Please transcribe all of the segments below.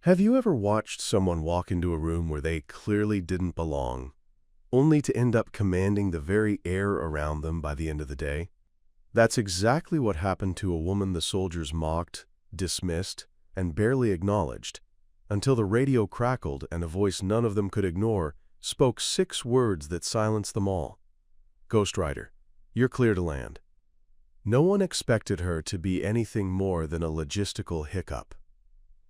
Have you ever watched someone walk into a room where they clearly didn't belong, only to end up commanding the very air around them by the end of the day? That's exactly what happened to a woman the soldiers mocked, dismissed, and barely acknowledged, until the radio crackled and a voice none of them could ignore spoke 6 words that silenced them all. "Ghost Rider, you're clear to land." No one expected her to be anything more than a logistical hiccup.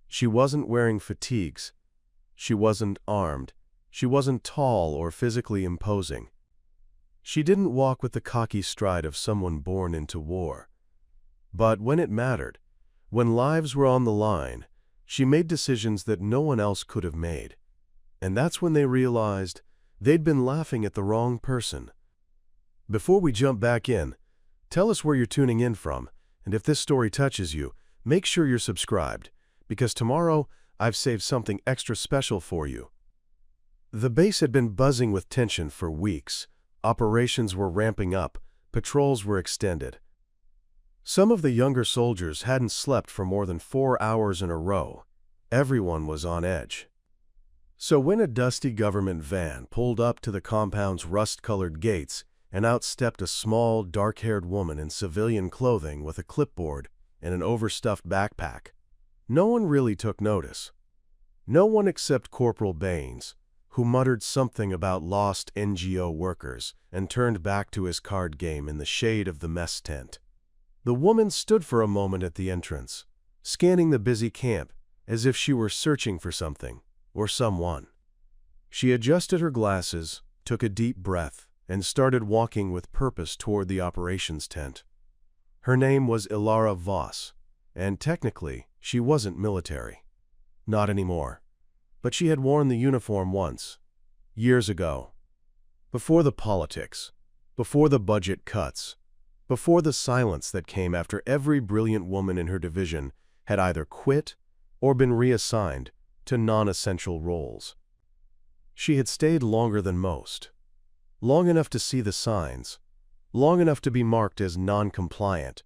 She wasn't wearing fatigues. She wasn't armed. She wasn't tall or physically imposing. She didn't walk with the cocky stride of someone born into war. But when it mattered, when lives were on the line, she made decisions that no one else could have made. And that's when they realized they'd been laughing at the wrong person. Before we jump back in, tell us where you're tuning in from, and if this story touches you, make sure you're subscribed, because tomorrow I've saved something extra special for you. The base had been buzzing with tension for weeks. Operations were ramping up, patrols were extended. Some of the younger soldiers hadn't slept for more than 4 hours in a row. Everyone was on edge. So when a dusty government van pulled up to the compound's rust-colored gates and out stepped a small, dark-haired woman in civilian clothing with a clipboard and an overstuffed backpack, no one really took notice. No one except Corporal Baines, who muttered something about lost NGO workers and turned back to his card game in the shade of the mess tent. The woman stood for a moment at the entrance, scanning the busy camp as if she were searching for something or someone. She adjusted her glasses, took a deep breath, and started walking with purpose toward the operations tent. Her name was Ilara Voss, and technically she wasn't military. Not anymore. But she had worn the uniform once, years ago. Before the politics, before the budget cuts, before the silence that came after every brilliant woman in her division had either quit or been reassigned to non-essential roles. She had stayed longer than most. Long enough to see the signs, long enough to be marked as non-compliant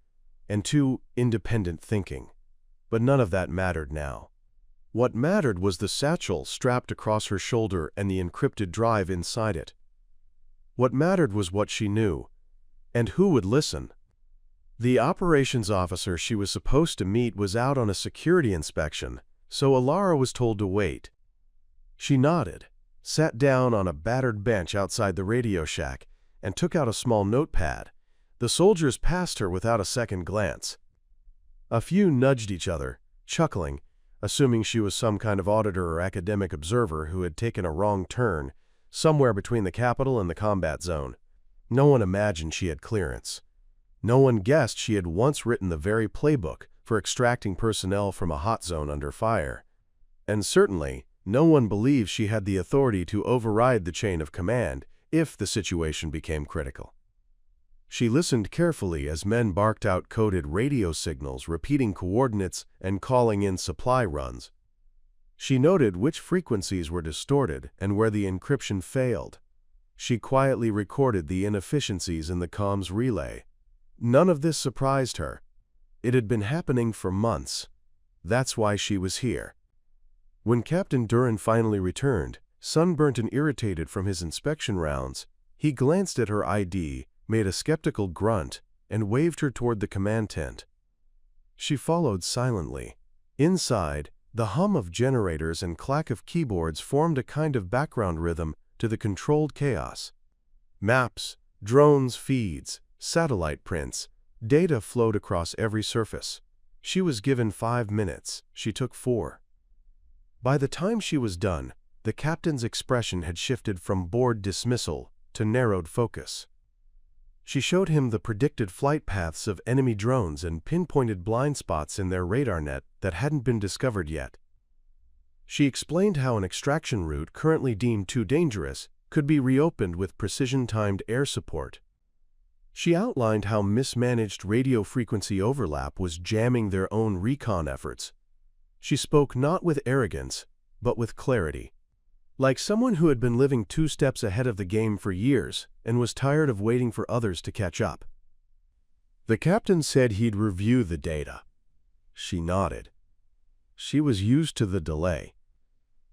and too independent thinking. But none of that mattered now. What mattered was the satchel strapped across her shoulder and the encrypted drive inside it. What mattered was what she knew, and who would listen. The operations officer she was supposed to meet was out on a security inspection, so Ilara was told to wait. She nodded, sat down on a battered bench outside the radio shack, and took out a small notepad. The soldiers passed her without a second glance. A few nudged each other, chuckling, assuming she was some kind of auditor or academic observer who had taken a wrong turn somewhere between the capital and the combat zone. No one imagined she had clearance. No one guessed she had once written the very playbook for extracting personnel from a hot zone under fire. And certainly, no one believed she had the authority to override the chain of command if the situation became critical. She listened carefully as men barked out coded radio signals repeating coordinates and calling in supply runs. She noted which frequencies were distorted and where the encryption failed. She quietly recorded the inefficiencies in the comms relay. None of this surprised her. It had been happening for months. That's why she was here. When Captain Duran finally returned, sunburnt and irritated from his inspection rounds, he glanced at her ID, made a skeptical grunt, and waved her toward the command tent. She followed silently. Inside, the hum of generators and clack of keyboards formed a kind of background rhythm to the controlled chaos. Maps, drones' feeds, satellite prints, data flowed across every surface. She was given 5 minutes. She took 4. By the time she was done, the captain's expression had shifted from bored dismissal to narrowed focus. She showed him the predicted flight paths of enemy drones and pinpointed blind spots in their radar net that hadn't been discovered yet. She explained how an extraction route currently deemed too dangerous could be reopened with precision-timed air support. She outlined how mismanaged radio frequency overlap was jamming their own recon efforts. She spoke not with arrogance, but with clarity. Like someone who had been living 2 steps ahead of the game for years and was tired of waiting for others to catch up. The captain said he'd review the data. She nodded. She was used to the delay.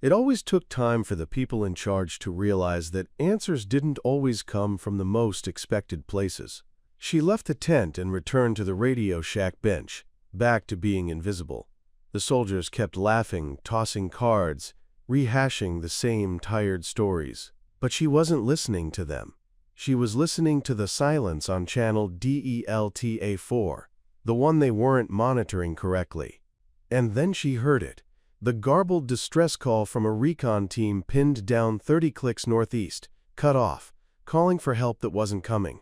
It always took time for the people in charge to realize that answers didn't always come from the most expected places. She left the tent and returned to the Radio Shack bench, back to being invisible. The soldiers kept laughing, tossing cards, rehashing the same tired stories. But she wasn't listening to them. She was listening to the silence on channel DELTA4, the one they weren't monitoring correctly. And then she heard it, the garbled distress call from a recon team pinned down 30 clicks northeast, cut off, calling for help that wasn't coming,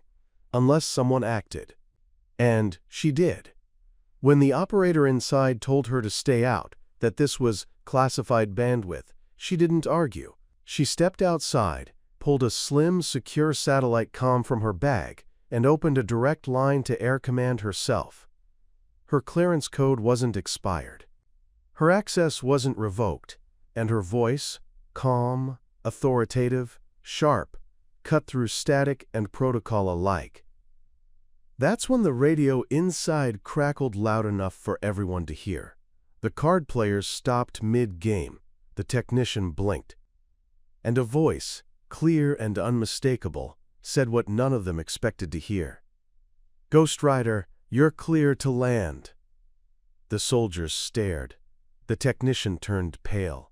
unless someone acted. And she did. When the operator inside told her to stay out, that this was classified bandwidth, she didn't argue. She stepped outside, pulled a slim, secure satellite comm from her bag, and opened a direct line to Air Command herself. Her clearance code wasn't expired. Her access wasn't revoked, and her voice, calm, authoritative, sharp, cut through static and protocol alike. That's when the radio inside crackled loud enough for everyone to hear. The card players stopped mid-game. The technician blinked. And a voice, clear and unmistakable, said what none of them expected to hear. "Ghost Rider, you're clear to land." The soldiers stared. The technician turned pale.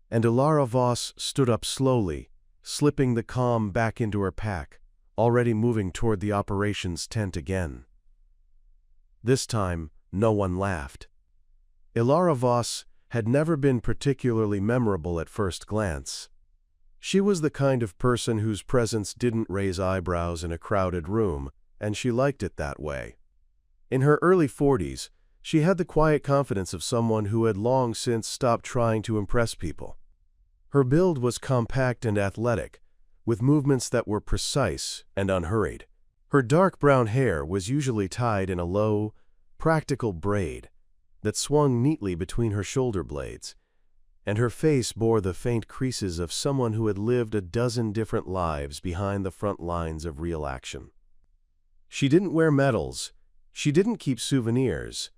And Ilara Voss stood up slowly, slipping the comm back into her pack, already moving toward the operations tent again. This time, no one laughed. Ilara Voss had never been particularly memorable at first glance. She was the kind of person whose presence didn't raise eyebrows in a crowded room, and she liked it that way. In her early 40s, she had the quiet confidence of someone who had long since stopped trying to impress people. Her build was compact and athletic, with movements that were precise and unhurried. Her dark brown hair was usually tied in a low, practical braid that swung neatly between her shoulder blades, and her face bore the faint creases of someone who had lived a dozen different lives behind the front lines of real action. She didn't wear medals. She didn't keep souvenirs.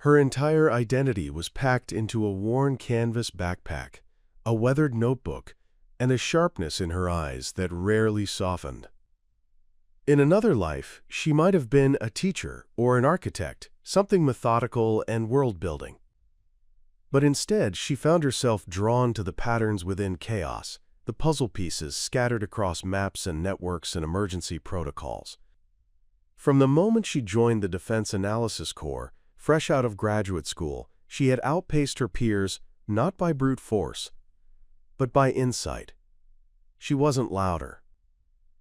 Her entire identity was packed into a worn canvas backpack, a weathered notebook, and a sharpness in her eyes that rarely softened. In another life, she might have been a teacher or an architect, something methodical and world-building. But instead, she found herself drawn to the patterns within chaos, the puzzle pieces scattered across maps and networks and emergency protocols. From the moment she joined the Defense Analysis Corps, fresh out of graduate school, she had outpaced her peers not by brute force, but by insight. She wasn't louder.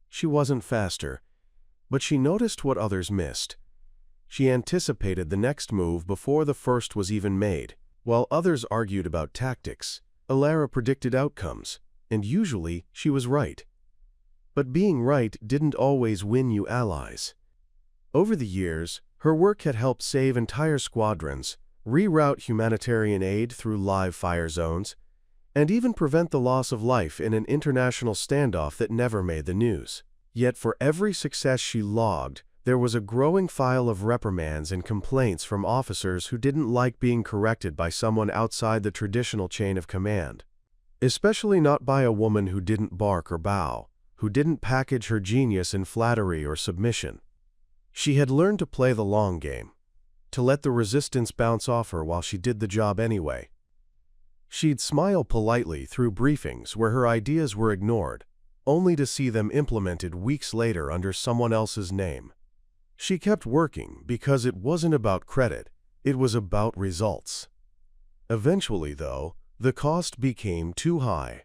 She wasn't faster, but she noticed what others missed. She anticipated the next move before the first was even made. While others argued about tactics, Ilara predicted outcomes, and usually she was right. But being right didn't always win you allies. Over the years, her work had helped save entire squadrons, reroute humanitarian aid through live fire zones, and even prevent the loss of life in an international standoff that never made the news. Yet for every success she logged, there was a growing file of reprimands and complaints from officers who didn't like being corrected by someone outside the traditional chain of command. Especially not by a woman who didn't bark or bow, who didn't package her genius in flattery or submission. She had learned to play the long game, to let the resistance bounce off her while she did the job anyway. She'd smile politely through briefings where her ideas were ignored, only to see them implemented weeks later under someone else's name. She kept working because it wasn't about credit, it was about results. Eventually, though, the cost became too high.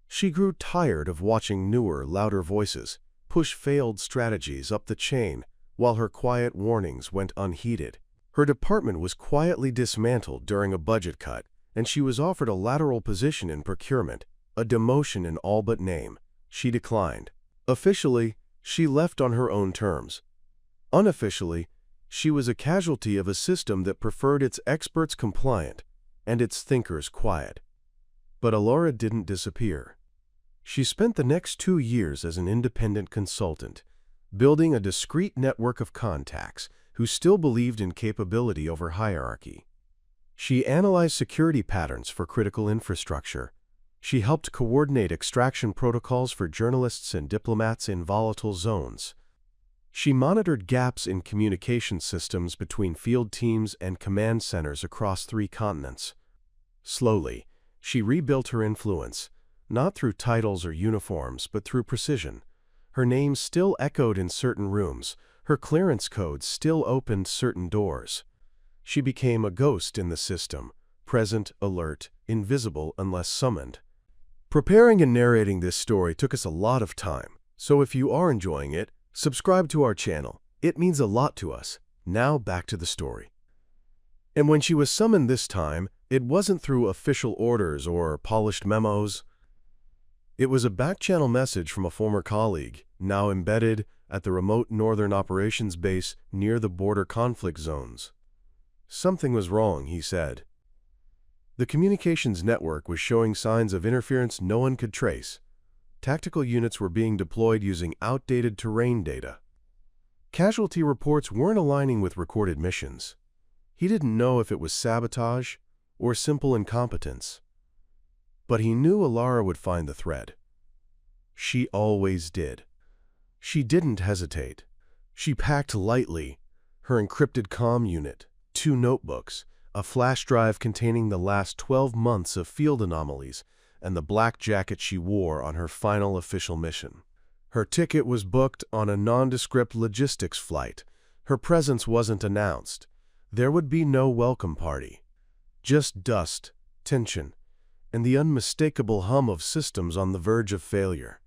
She grew tired of watching newer, louder voices push failed strategies up the chain while her quiet warnings went unheeded. Her department was quietly dismantled during a budget cut, and she was offered a lateral position in procurement, a demotion in all but name. She declined. Officially, she left on her own terms. Unofficially, she was a casualty of a system that preferred its experts compliant and its thinkers quiet. But Ilara didn't disappear. She spent the next 2 years as an independent consultant, building a discreet network of contacts who still believed in capability over hierarchy. She analyzed security patterns for critical infrastructure. She helped coordinate extraction protocols for journalists and diplomats in volatile zones. She monitored gaps in communication systems between field teams and command centers across 3 continents. Slowly, she rebuilt her influence, not through titles or uniforms, but through precision. Her name still echoed in certain rooms. Her clearance codes still opened certain doors. She became a ghost in the system, present, alert, invisible unless summoned. Preparing and narrating this story took us a lot of time, so if you are enjoying it, subscribe to our channel. It means a lot to us. Now back to the story. And when she was summoned this time, it wasn't through official orders or polished memos. It was a back-channel message from a former colleague, now embedded at the remote northern operations base near the border conflict zones. Something was wrong, he said. The communications network was showing signs of interference no one could trace. Tactical units were being deployed using outdated terrain data. Casualty reports weren't aligning with recorded missions. He didn't know if it was sabotage or simple incompetence. But he knew Alara would find the thread. She always did. She didn't hesitate. She packed lightly her encrypted comm unit, 2 notebooks, a flash drive containing the last 12 months of field anomalies, and the black jacket she wore on her final official mission. Her ticket was booked on a nondescript logistics flight. Her presence wasn't announced. There would be no welcome party. Just dust, tension, and the unmistakable hum of systems on the verge of failure.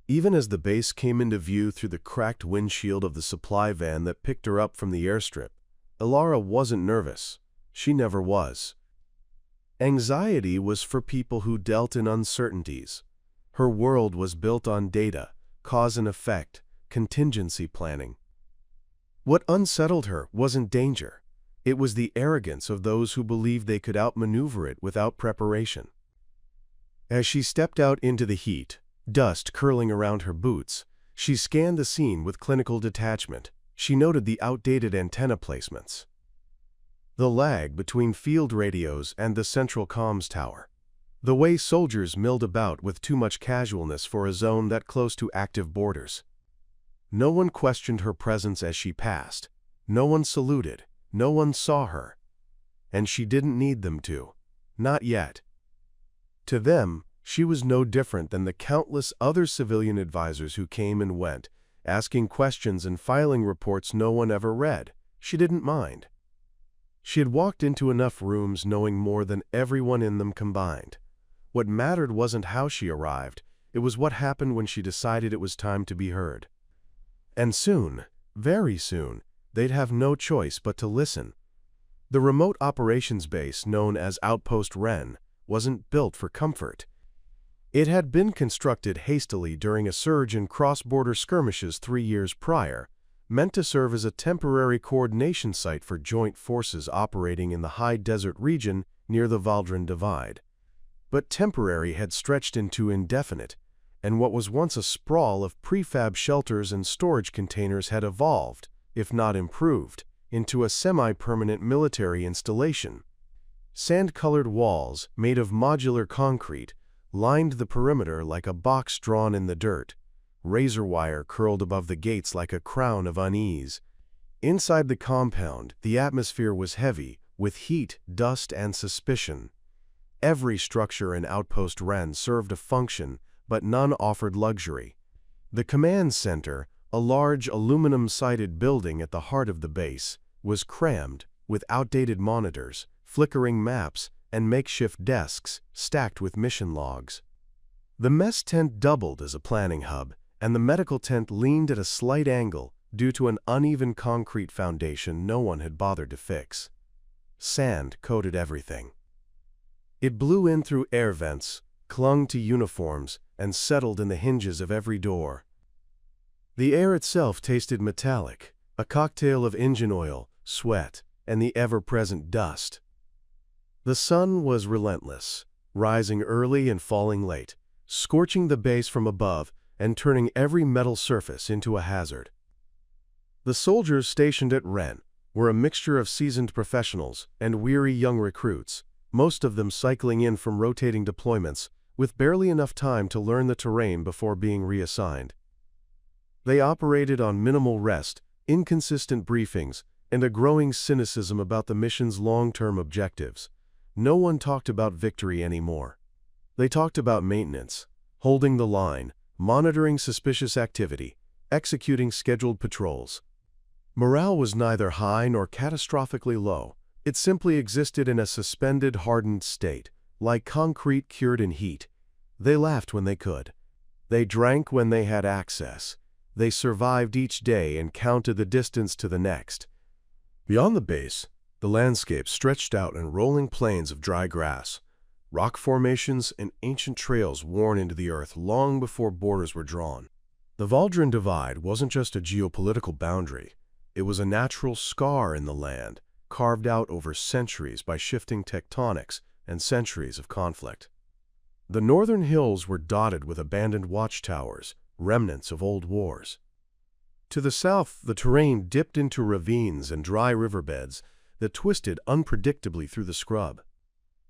Even as the base came into view through the cracked windshield of the supply van that picked her up from the airstrip, Alara wasn't nervous. She never was. Anxiety was for people who dealt in uncertainties. Her world was built on data, cause and effect, contingency planning. What unsettled her wasn't danger. It was the arrogance of those who believed they could outmaneuver it without preparation. As she stepped out into the heat, dust curling around her boots, she scanned the scene with clinical detachment. She noted the outdated antenna placements, the lag between field radios and the central comms tower, the way soldiers milled about with too much casualness for a zone that close to active borders. No one questioned her presence as she passed. No one saluted. No one saw her. And she didn't need them to. Not yet. To them, she was no different than the countless other civilian advisors who came and went, asking questions and filing reports no one ever read. She didn't mind. She had walked into enough rooms knowing more than everyone in them combined. What mattered wasn't how she arrived. It was what happened when she decided it was time to be heard. And soon, very soon, they'd have no choice but to listen. The remote operations base known as Outpost Wren wasn't built for comfort. It had been constructed hastily during a surge in cross-border skirmishes 3 years prior, meant to serve as a temporary coordination site for joint forces operating in the high desert region near the Valdran Divide. But temporary had stretched into indefinite, and what was once a sprawl of prefab shelters and storage containers had evolved, if not improved, into a semi-permanent military installation. Sand-colored walls, made of modular concrete, lined the perimeter like a box drawn in the dirt. Razor wire curled above the gates like a crown of unease. Inside the compound, the atmosphere was heavy, with heat, dust, and suspicion. Every structure in Outpost Wren served a function, but none offered luxury. The command center, a large aluminum-sided building at the heart of the base, was crammed with outdated monitors, flickering maps, and makeshift desks stacked with mission logs. The mess tent doubled as a planning hub, and the medical tent leaned at a slight angle due to an uneven concrete foundation no one had bothered to fix. Sand coated everything. It blew in through air vents, clung to uniforms, and settled in the hinges of every door. The air itself tasted metallic, a cocktail of engine oil, sweat, and the ever-present dust. The sun was relentless, rising early and falling late, scorching the base from above and turning every metal surface into a hazard. The soldiers stationed at Wren, were a mixture of seasoned professionals and weary young recruits, most of them cycling in from rotating deployments, with barely enough time to learn the terrain before being reassigned. They operated on minimal rest, inconsistent briefings, and a growing cynicism about the mission's long-term objectives. No one talked about victory anymore. They talked about maintenance, holding the line, monitoring suspicious activity, executing scheduled patrols. Morale was neither high nor catastrophically low. It simply existed in a suspended, hardened state, like concrete cured in heat. They laughed when they could. They drank when they had access. They survived each day and counted the distance to the next. Beyond the base, the landscape stretched out in rolling plains of dry grass, rock formations and ancient trails worn into the earth long before borders were drawn. The Valdran Divide wasn't just a geopolitical boundary. It was a natural scar in the land, carved out over centuries by shifting tectonics and centuries of conflict. The northern hills were dotted with abandoned watchtowers, remnants of old wars. To the south, the terrain dipped into ravines and dry riverbeds that twisted unpredictably through the scrub.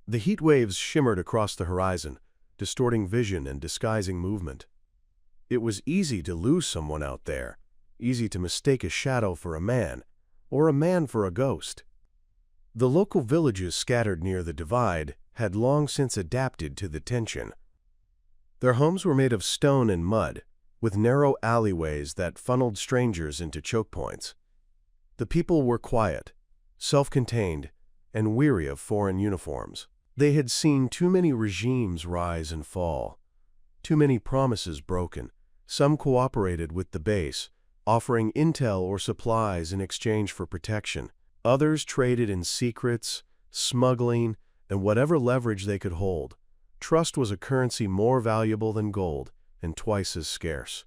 The heat waves shimmered across the horizon, distorting vision and disguising movement. It was easy to lose someone out there, easy to mistake a shadow for a man, or a man for a ghost. The local villages scattered near the divide had long since adapted to the tension. Their homes were made of stone and mud, with narrow alleyways that funneled strangers into choke points. The people were quiet, self-contained, and weary of foreign uniforms. They had seen too many regimes rise and fall, too many promises broken. Some cooperated with the base, offering intel or supplies in exchange for protection. Others traded in secrets, smuggling, and whatever leverage they could hold. Trust was a currency more valuable than gold and twice as scarce.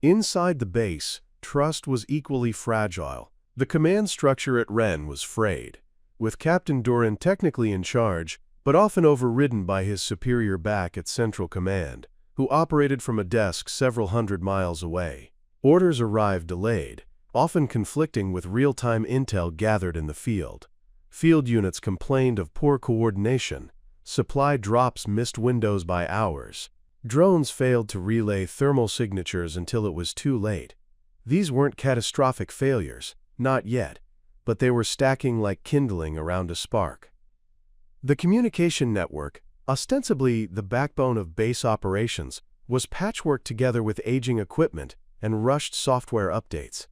Inside the base, trust was equally fragile. The command structure at Ren was frayed, with Captain Duran technically in charge, but often overridden by his superior back at Central Command, who operated from a desk several hundred miles away. Orders arrived delayed, often conflicting with real-time intel gathered in the field. Field units complained of poor coordination. Supply drops missed windows by hours. Drones failed to relay thermal signatures until it was too late. These weren't catastrophic failures, not yet, but they were stacking like kindling around a spark. The communication network, ostensibly the backbone of base operations, was patchworked together with aging equipment and rushed software updates.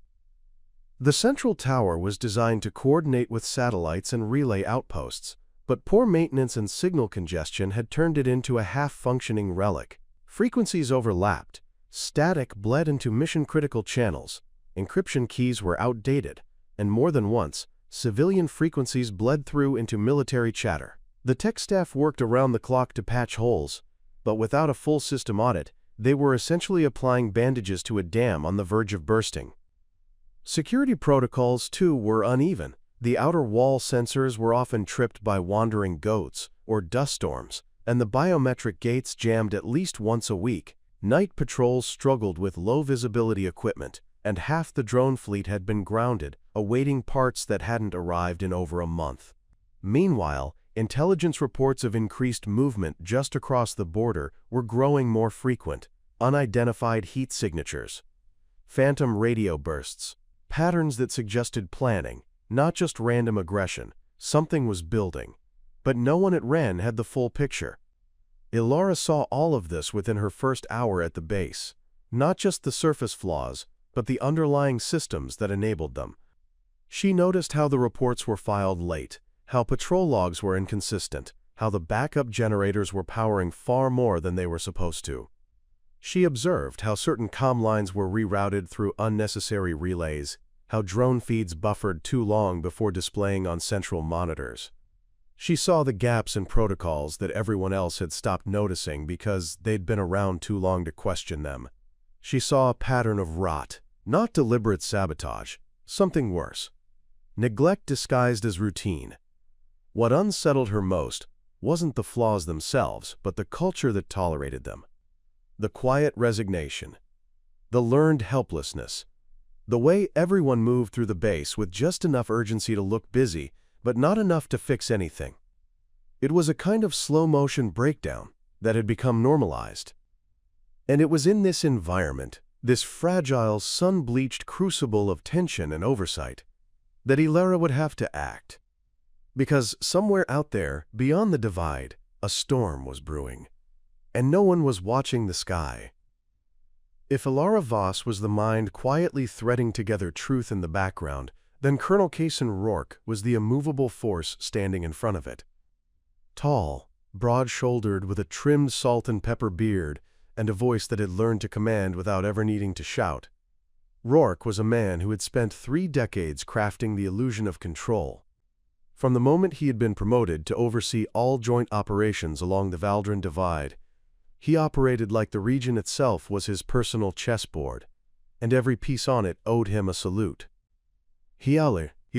The central tower was designed to coordinate with satellites and relay outposts, but poor maintenance and signal congestion had turned it into a half-functioning relic. Frequencies overlapped, static bled into mission-critical channels, encryption keys were outdated, and more than once, civilian frequencies bled through into military chatter. The tech staff worked around the clock to patch holes, but without a full system audit, they were essentially applying bandages to a dam on the verge of bursting. Security protocols, too, were uneven. The outer wall sensors were often tripped by wandering goats or dust storms, and the biometric gates jammed at least once a week. Night patrols struggled with low-visibility equipment, and half the drone fleet had been grounded, awaiting parts that hadn't arrived in over a month. Meanwhile, intelligence reports of increased movement just across the border were growing more frequent. Unidentified heat signatures, phantom radio bursts, patterns that suggested planning, not just random aggression. Something was building. But no one at Ren had the full picture. Ilara saw all of this within her first hour at the base. Not just the surface flaws, but the underlying systems that enabled them. She noticed how the reports were filed late, how patrol logs were inconsistent, how the backup generators were powering far more than they were supposed to. She observed how certain comm lines were rerouted through unnecessary relays, how drone feeds buffered too long before displaying on central monitors. She saw the gaps in protocols that everyone else had stopped noticing because they'd been around too long to question them. She saw a pattern of rot, not deliberate sabotage, something worse. Neglect disguised as routine. What unsettled her most wasn't the flaws themselves, but the culture that tolerated them. The quiet resignation, the learned helplessness, The way everyone moved through the base with just enough urgency to look busy, but not enough to fix anything. It was a kind of slow-motion breakdown that had become normalized. And it was in this environment, this fragile, sun-bleached crucible of tension and oversight, that Ilara would have to act. Because somewhere out there, beyond the divide, a storm was brewing, and no one was watching the sky. If Ilara Voss was the mind quietly threading together truth in the background, then Colonel Kason Rourke was the immovable force standing in front of it. Tall, broad-shouldered, with a trimmed salt and pepper beard and a voice that had learned to command without ever needing to shout, Rourke was a man who had spent 3 decades crafting the illusion of control. From the moment he had been promoted to oversee all joint operations along the Valdran Divide, he operated like the region itself was his personal chessboard, and every piece on it owed him a salute. He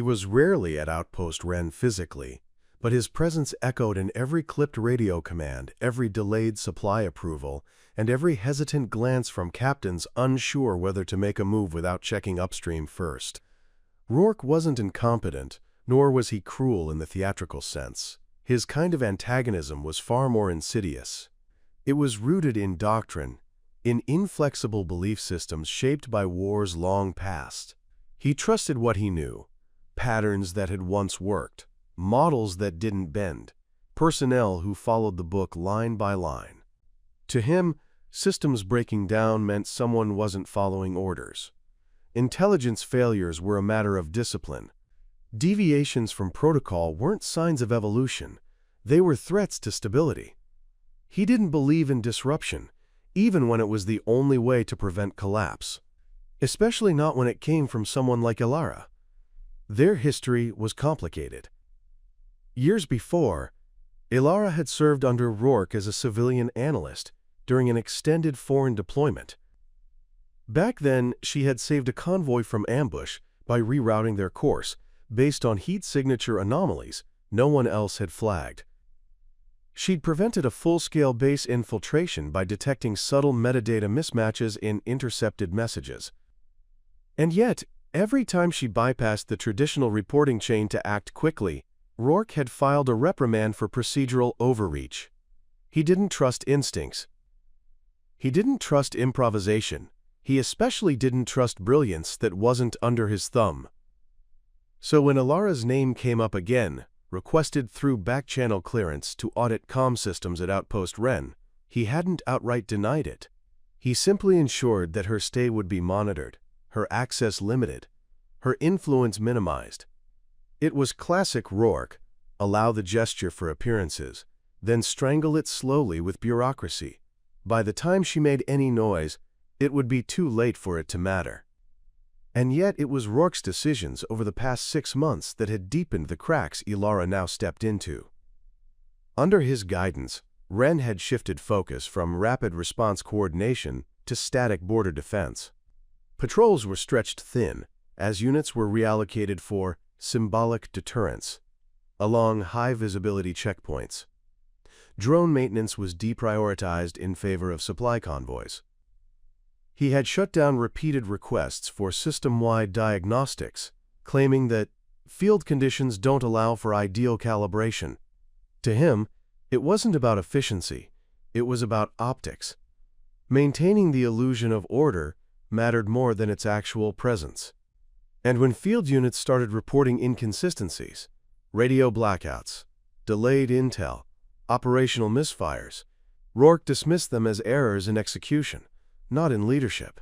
was rarely at Outpost Wren physically, but his presence echoed in every clipped radio command, every delayed supply approval, and every hesitant glance from captains unsure whether to make a move without checking upstream first. Rourke wasn't incompetent, nor was he cruel in the theatrical sense. His kind of antagonism was far more insidious. It was rooted in doctrine, in inflexible belief systems shaped by wars long past. He trusted what he knew, patterns that had once worked, models that didn't bend, personnel who followed the book line by line. To him, systems breaking down meant someone wasn't following orders. Intelligence failures were a matter of discipline. Deviations from protocol weren't signs of evolution, they were threats to stability. He didn't believe in disruption, even when it was the only way to prevent collapse, especially not when it came from someone like Ilara. Their history was complicated. Years before, Ilara had served under Rourke as a civilian analyst during an extended foreign deployment. Back then, she had saved a convoy from ambush by rerouting their course based on heat signature anomalies no one else had flagged. She'd prevented a full-scale base infiltration by detecting subtle metadata mismatches in intercepted messages. And yet, every time she bypassed the traditional reporting chain to act quickly, Rourke had filed a reprimand for procedural overreach. He didn't trust instincts. He didn't trust improvisation. He especially didn't trust brilliance that wasn't under his thumb. So when Ilara's name came up again, requested through back-channel clearance to audit comm systems at Outpost Wren, he hadn't outright denied it. He simply ensured that her stay would be monitored, her access limited, her influence minimized. It was classic Rourke: allow the gesture for appearances, then strangle it slowly with bureaucracy. By the time she made any noise, it would be too late for it to matter. And yet it was Rourke's decisions over the past 6 months that had deepened the cracks Ilara now stepped into. Under his guidance, Wren had shifted focus from rapid response coordination to static border defense. Patrols were stretched thin, as units were reallocated for symbolic deterrence along high-visibility checkpoints. Drone maintenance was deprioritized in favor of supply convoys. He had shut down repeated requests for system-wide diagnostics, claiming that field conditions don't allow for ideal calibration. To him, it wasn't about efficiency, it was about optics. Maintaining the illusion of order mattered more than its actual presence. And when field units started reporting inconsistencies, radio blackouts, delayed intel, operational misfires, Rourke dismissed them as errors in execution, not in leadership.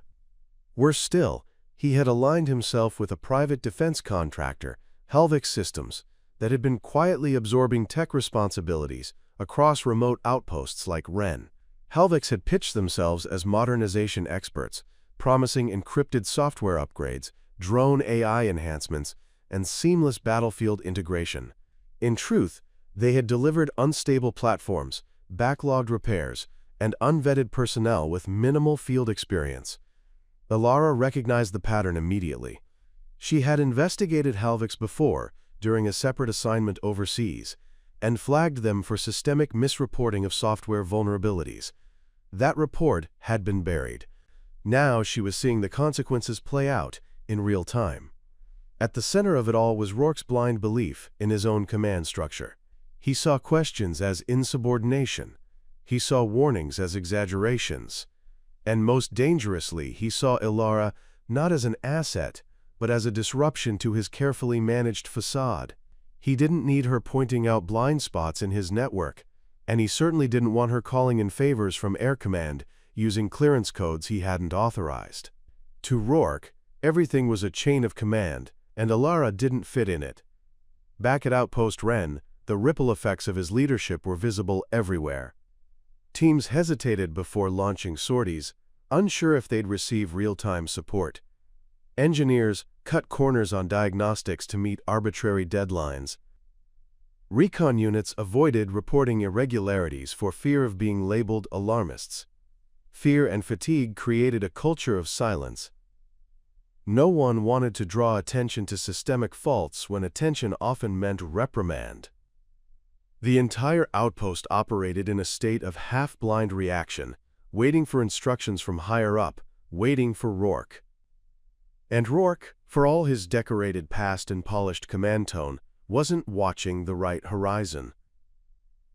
Worse still, he had aligned himself with a private defense contractor, Helvix Systems, that had been quietly absorbing tech responsibilities across remote outposts like Wren. Helvix had pitched themselves as modernization experts, promising encrypted software upgrades, drone AI enhancements, and seamless battlefield integration. In truth, they had delivered unstable platforms, backlogged repairs, and unvetted personnel with minimal field experience. Ilara recognized the pattern immediately. She had investigated Helvix before, during a separate assignment overseas, and flagged them for systemic misreporting of software vulnerabilities. That report had been buried. Now she was seeing the consequences play out in real time. At the center of it all was Rourke's blind belief in his own command structure. He saw questions as insubordination. He saw warnings as exaggerations. And most dangerously, he saw Ilara not as an asset, but as a disruption to his carefully managed facade. He didn't need her pointing out blind spots in his network, and he certainly didn't want her calling in favors from Air Command using clearance codes he hadn't authorized. To Rourke, everything was a chain of command, and Ilara didn't fit in it. Back at Outpost Ren, the ripple effects of his leadership were visible everywhere. Teams hesitated before launching sorties, unsure if they'd receive real-time support. Engineers cut corners on diagnostics to meet arbitrary deadlines. Recon units avoided reporting irregularities for fear of being labeled alarmists. Fear and fatigue created a culture of silence. No one wanted to draw attention to systemic faults when attention often meant reprimand. The entire outpost operated in a state of half-blind reaction, waiting for instructions from higher up, waiting for Rourke. And Rourke, for all his decorated past and polished command tone, wasn't watching the right horizon.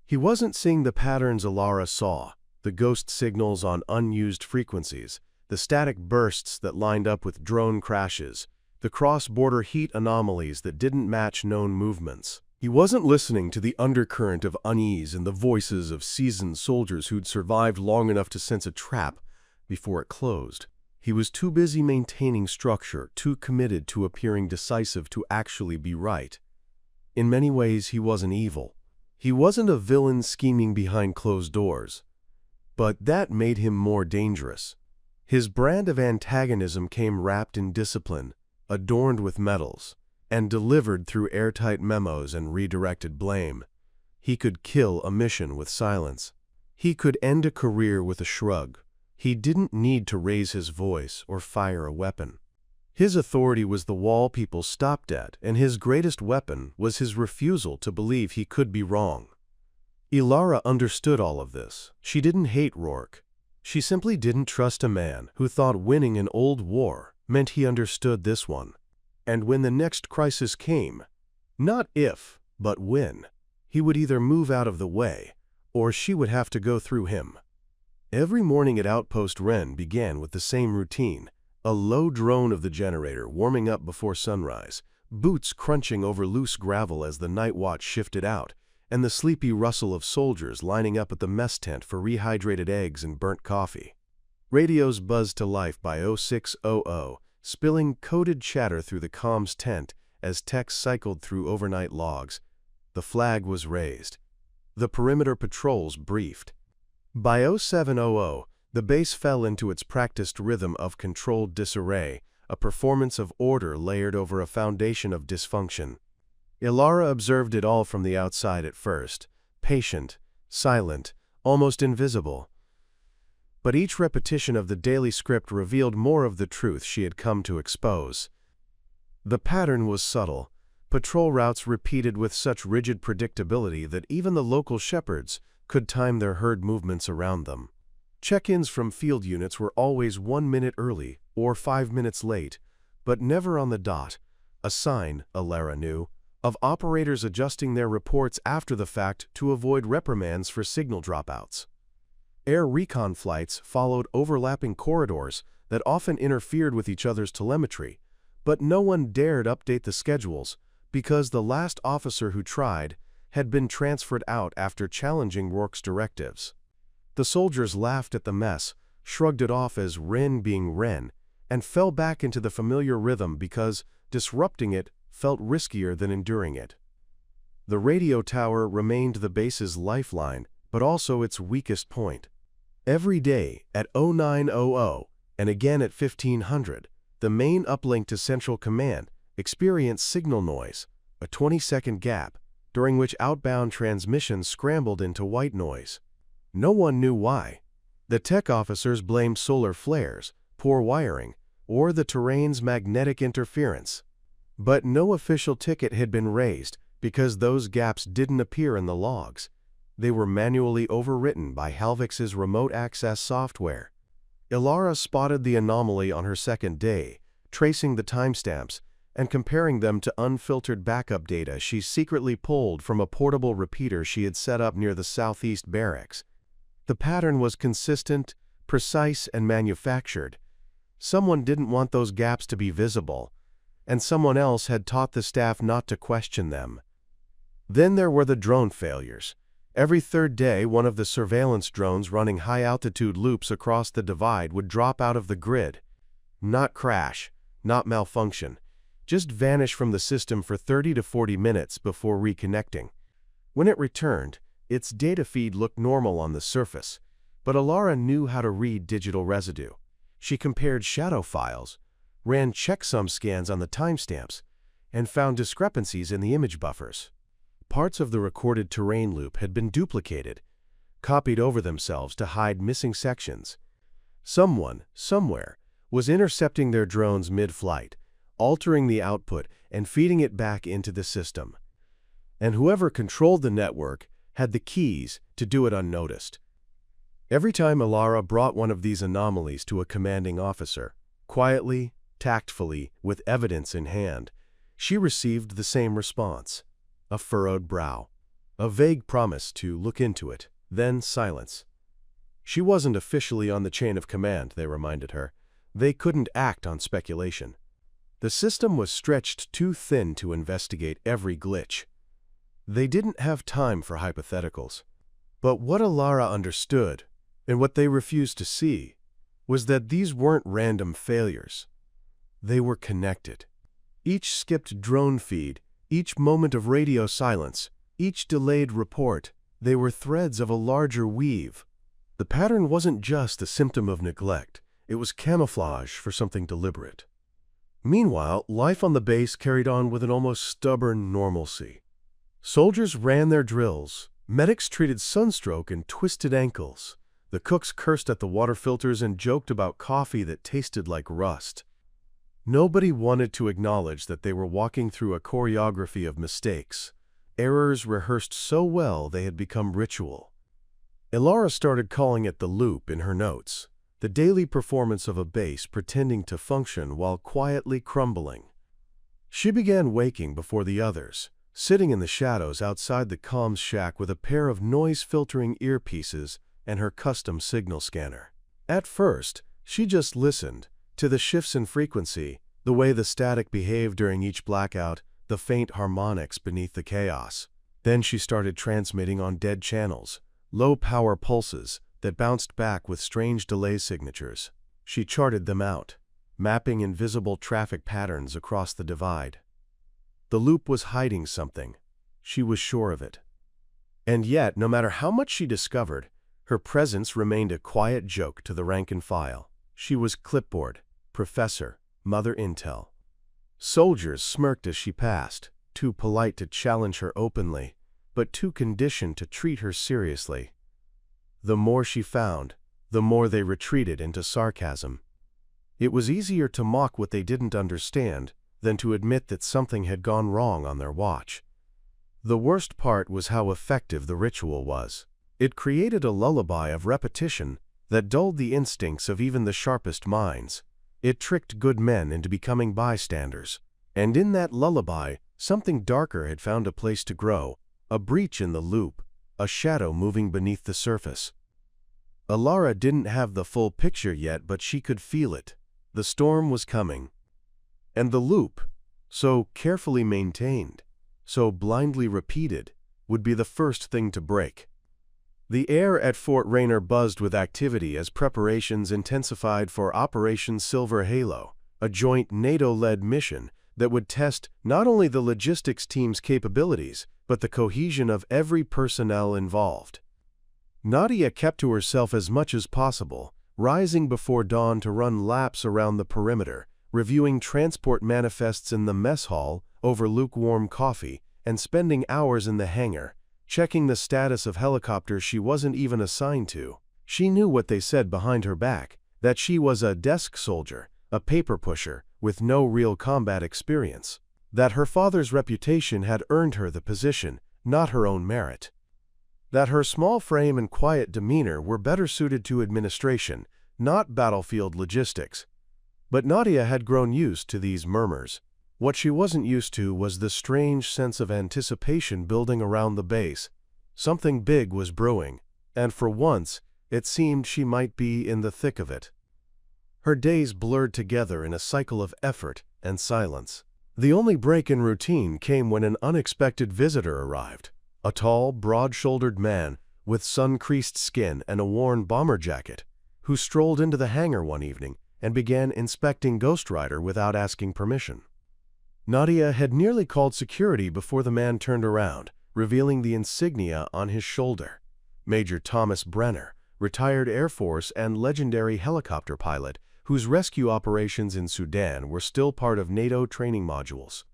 He wasn't seeing the patterns Ilara saw, the ghost signals on unused frequencies, the static bursts that lined up with drone crashes, the cross-border heat anomalies that didn't match known movements. He wasn't listening to the undercurrent of unease in the voices of seasoned soldiers who'd survived long enough to sense a trap before it closed. He was too busy maintaining structure, too committed to appearing decisive to actually be right. In many ways, he wasn't evil. He wasn't a villain scheming behind closed doors. But that made him more dangerous. His brand of antagonism came wrapped in discipline, adorned with medals, and delivered through airtight memos and redirected blame. He could kill a mission with silence. He could end a career with a shrug. He didn't need to raise his voice or fire a weapon. His authority was the wall people stopped at, and his greatest weapon was his refusal to believe he could be wrong. Ilara understood all of this. She didn't hate Rourke. She simply didn't trust a man who thought winning an old war meant he understood this one. And when the next crisis came, not if, but when, he would either move out of the way, or she would have to go through him. Every morning at Outpost Ren began with the same routine, a low drone of the generator warming up before sunrise, boots crunching over loose gravel as the night watch shifted out, and the sleepy rustle of soldiers lining up at the mess tent for rehydrated eggs and burnt coffee. Radios buzzed to life by 0600, spilling coded chatter through the comms tent as techs cycled through overnight logs. The flag was raised. The perimeter patrols briefed. By 0700, the base fell into its practiced rhythm of controlled disarray, a performance of order layered over a foundation of dysfunction. Ilara observed it all from the outside at first, patient, silent, almost invisible. But each repetition of the daily script revealed more of the truth she had come to expose. The pattern was subtle, patrol routes repeated with such rigid predictability that even the local shepherds could time their herd movements around them. Check-ins from field units were always 1 minute early or 5 minutes late, but never on the dot, a sign, Ilara knew, of operators adjusting their reports after the fact to avoid reprimands for signal dropouts. Air recon flights followed overlapping corridors that often interfered with each other's telemetry, but no one dared update the schedules because the last officer who tried had been transferred out after challenging Rourke's directives. The soldiers laughed at the mess, shrugged it off as Ren being Ren, and fell back into the familiar rhythm because disrupting it felt riskier than enduring it. The radio tower remained the base's lifeline, but also its weakest point. Every day at 0900 and again at 1500, the main uplink to Central Command experienced signal noise, a 20-second gap, during which outbound transmissions scrambled into white noise. No one knew why. The tech officers blamed solar flares, poor wiring, or the terrain's magnetic interference. But no official ticket had been raised because those gaps didn't appear in the logs. They were manually overwritten by Halvix's remote access software. Ilara spotted the anomaly on her second day, tracing the timestamps, and comparing them to unfiltered backup data she secretly pulled from a portable repeater she had set up near the southeast barracks. The pattern was consistent, precise, and manufactured. Someone didn't want those gaps to be visible, and someone else had taught the staff not to question them. Then there were the drone failures. Every third day, one of the surveillance drones running high-altitude loops across the divide would drop out of the grid. Not crash, not malfunction, just vanish from the system for 30 to 40 minutes before reconnecting. When it returned, its data feed looked normal on the surface, but Alara knew how to read digital residue. She compared shadow files, ran checksum scans on the timestamps, and found discrepancies in the image buffers. Parts of the recorded terrain loop had been duplicated, copied over themselves to hide missing sections. Someone, somewhere, was intercepting their drones mid-flight, altering the output and feeding it back into the system. And whoever controlled the network had the keys to do it unnoticed. Every time Alara brought one of these anomalies to a commanding officer, quietly, tactfully, with evidence in hand, she received the same response: a furrowed brow, a vague promise to look into it, then silence. She wasn't officially on the chain of command, they reminded her. They couldn't act on speculation. The system was stretched too thin to investigate every glitch. They didn't have time for hypotheticals. But what Alara understood, and what they refused to see, was that these weren't random failures. They were connected. Each skipped drone feed, each moment of radio silence, each delayed report, they were threads of a larger weave. The pattern wasn't just a symptom of neglect, it was camouflage for something deliberate. Meanwhile, life on the base carried on with an almost stubborn normalcy. Soldiers ran their drills, medics treated sunstroke and twisted ankles. The cooks cursed at the water filters and joked about coffee that tasted like rust. Nobody wanted to acknowledge that they were walking through a choreography of mistakes, errors rehearsed so well they had become ritual. Alara started calling it the loop in her notes, the daily performance of a base pretending to function while quietly crumbling. She began waking before the others, sitting in the shadows outside the comms shack with a pair of noise-filtering earpieces and her custom signal scanner. At first, she just listened to the shifts in frequency, the way the static behaved during each blackout, the faint harmonics beneath the chaos. Then she started transmitting on dead channels, low-power pulses that bounced back with strange delay signatures. She charted them out, mapping invisible traffic patterns across the divide. The loop was hiding something. She was sure of it. And yet, no matter how much she discovered, her presence remained a quiet joke to the rank and file. She was clipboard, professor, mother intel. Soldiers smirked as she passed, too polite to challenge her openly, but too conditioned to treat her seriously. The more she found, the more they retreated into sarcasm. It was easier to mock what they didn't understand than to admit that something had gone wrong on their watch. The worst part was how effective the ritual was. It created a lullaby of repetition that dulled the instincts of even the sharpest minds. It tricked good men into becoming bystanders. And in that lullaby, something darker had found a place to grow, a breach in the loop, a shadow moving beneath the surface. Alara didn't have the full picture yet, but she could feel it. The storm was coming. And the loop, so carefully maintained, so blindly repeated, would be the first thing to break. The air at Fort Rainier buzzed with activity as preparations intensified for Operation Silver Halo, a joint NATO-led mission that would test not only the logistics team's capabilities, but the cohesion of every personnel involved. Nadia kept to herself as much as possible, rising before dawn to run laps around the perimeter, reviewing transport manifests in the mess hall over lukewarm coffee, and spending hours in the hangar, checking the status of helicopters she wasn't even assigned to. She knew what they said behind her back, that she was a desk soldier, a paper pusher, with no real combat experience. That her father's reputation had earned her the position, not her own merit. That her small frame and quiet demeanor were better suited to administration, not battlefield logistics. But Nadia had grown used to these murmurs. What she wasn't used to was the strange sense of anticipation building around the base. Something big was brewing, and for once, it seemed she might be in the thick of it. Her days blurred together in a cycle of effort and silence. The only break in routine came when an unexpected visitor arrived. A tall, broad-shouldered man with sun-creased skin and a worn bomber jacket, who strolled into the hangar one evening and began inspecting Ghost Rider without asking permission. Nadia had nearly called security before the man turned around, revealing the insignia on his shoulder. Major Thomas Brenner, retired Air Force and legendary helicopter pilot, whose rescue operations in Sudan were still part of NATO training modules.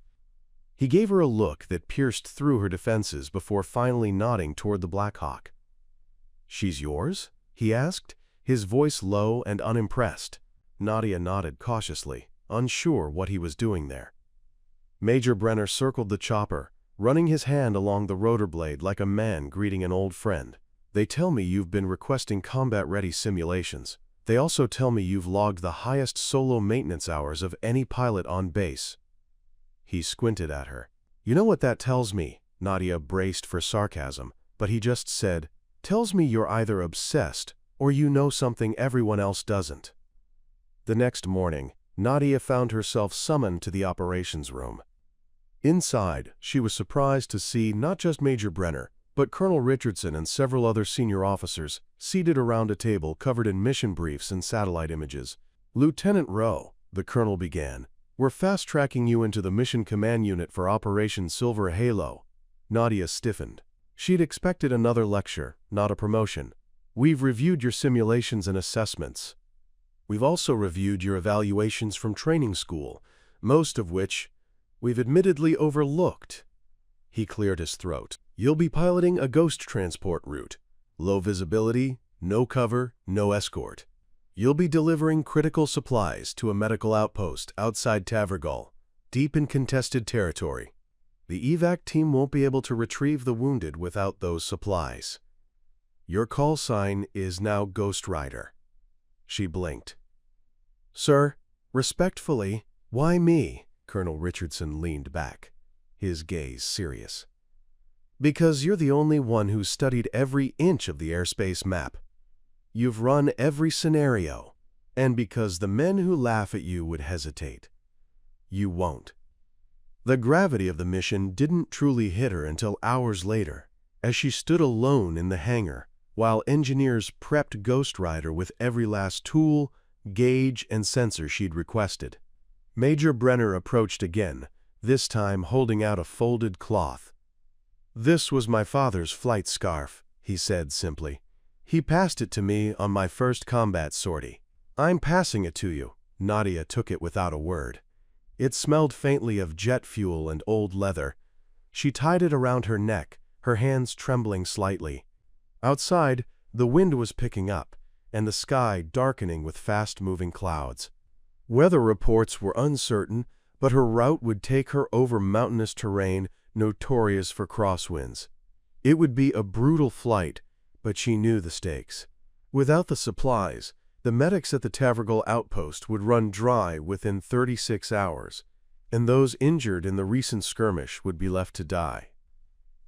He gave her a look that pierced through her defenses before finally nodding toward the Black Hawk. "She's yours?" he asked, his voice low and unimpressed. Nadia nodded cautiously, unsure what he was doing there. Major Brenner circled the chopper, running his hand along the rotor blade like a man greeting an old friend. "They tell me you've been requesting combat-ready simulations. They also tell me you've logged the highest solo maintenance hours of any pilot on base." He squinted at her. "You know what that tells me?" Nadia braced for sarcasm, but he just said, "Tells me you're either obsessed or you know something everyone else doesn't." The next morning, Nadia found herself summoned to the operations room. Inside, she was surprised to see not just Major Brenner, but Colonel Richardson and several other senior officers seated around a table covered in mission briefs and satellite images. "Lieutenant Rowe," the colonel began, "we're fast-tracking you into the Mission Command Unit for Operation Silver Halo." Nadia stiffened. She'd expected another lecture, not a promotion. "We've reviewed your simulations and assessments. We've also reviewed your evaluations from training school, most of which we've admittedly overlooked." He cleared his throat. "You'll be piloting a ghost transport route. Low visibility, no cover, no escort. You'll be delivering critical supplies to a medical outpost outside Tavergal, deep in contested territory. The evac team won't be able to retrieve the wounded without those supplies. Your call sign is now Ghost Rider." She blinked. "Sir, respectfully, why me?" Colonel Richardson leaned back, his gaze serious. "Because you're the only one who's studied every inch of the airspace map. You've run every scenario, and because the men who laugh at you would hesitate. You won't." The gravity of the mission didn't truly hit her until hours later, as she stood alone in the hangar, while engineers prepped Ghost Rider with every last tool, gauge, and sensor she'd requested. Major Brenner approached again, this time holding out a folded cloth. "This was my father's flight scarf," he said simply. "He passed it to me on my first combat sortie. I'm passing it to you." Nadia took it without a word. It smelled faintly of jet fuel and old leather. She tied it around her neck, her hands trembling slightly. Outside, the wind was picking up, and the sky darkening with fast-moving clouds. Weather reports were uncertain, but her route would take her over mountainous terrain notorious for crosswinds. It would be a brutal flight, but she knew the stakes. Without the supplies, the medics at the Tavergal outpost would run dry within 36 hours, and those injured in the recent skirmish would be left to die.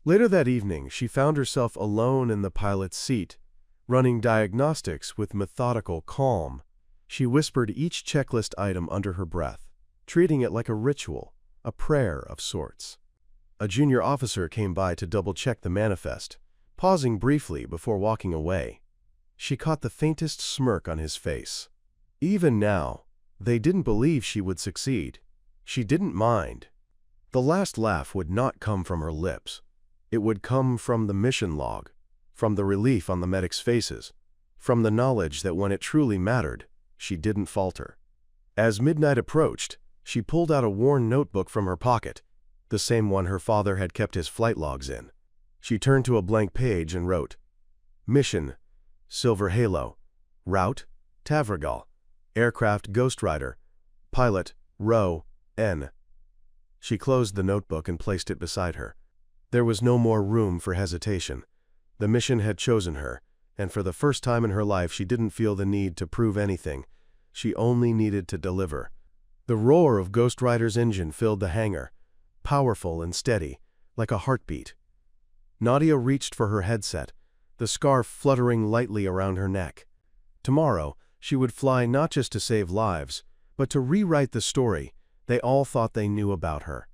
Later that evening, she found herself alone in the pilot's seat, running diagnostics with methodical calm. She whispered each checklist item under her breath, treating it like a ritual, a prayer of sorts. A junior officer came by to double-check the manifest, pausing briefly before walking away. She caught the faintest smirk on his face. Even now, they didn't believe she would succeed. She didn't mind. The last laugh would not come from her lips. It would come from the mission log, from the relief on the medics' faces, from the knowledge that when it truly mattered, she didn't falter. As midnight approached, she pulled out a worn notebook from her pocket, the same one her father had kept his flight logs in. She turned to a blank page and wrote, "Mission, Silver Halo. Route, Tavergal. Aircraft Ghost Rider. Pilot, Rowe, N." She closed the notebook and placed it beside her. There was no more room for hesitation. The mission had chosen her, and for the first time in her life she didn't feel the need to prove anything. she only needed to deliver. The roar of Ghost Rider's engine filled the hangar, powerful and steady, like a heartbeat. Nadia reached for her headset, the scarf fluttering lightly around her neck. Tomorrow, she would fly not just to save lives, but to rewrite the story they all thought they knew about her.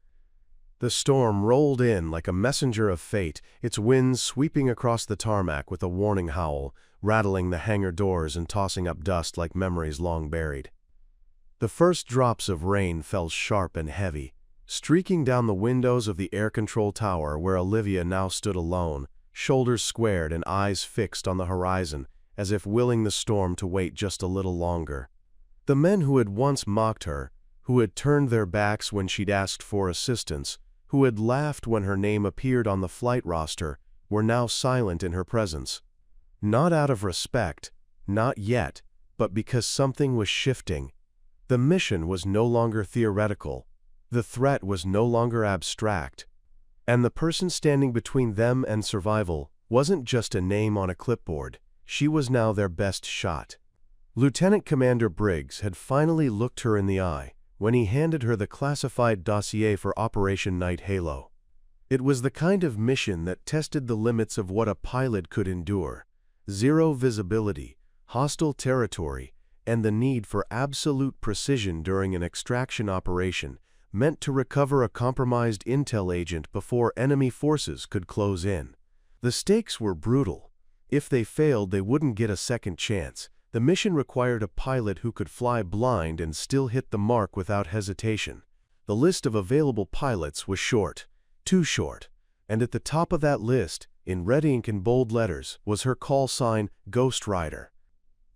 The storm rolled in like a messenger of fate, its winds sweeping across the tarmac with a warning howl, rattling the hangar doors and tossing up dust like memories long buried. The first drops of rain fell sharp and heavy, streaking down the windows of the air control tower where Olivia now stood alone, shoulders squared and eyes fixed on the horizon, as if willing the storm to wait just a little longer. The men who had once mocked her, who had turned their backs when she'd asked for assistance, who had laughed when her name appeared on the flight roster, were now silent in her presence. Not out of respect, not yet, but because something was shifting. The mission was no longer theoretical. The threat was no longer abstract. And the person standing between them and survival wasn't just a name on a clipboard. She was now their best shot. Lieutenant Commander Briggs had finally looked her in the eye when he handed her the classified dossier for Operation Night Halo. It was the kind of mission that tested the limits of what a pilot could endure: zero visibility, hostile territory, and the need for absolute precision during an extraction operation meant to recover a compromised intel agent before enemy forces could close in. The stakes were brutal. If they failed, they wouldn't get a second chance. The mission required a pilot who could fly blind and still hit the mark without hesitation. The list of available pilots was short, too short, and at the top of that list, in red ink and bold letters, was her call sign, Ghost Rider.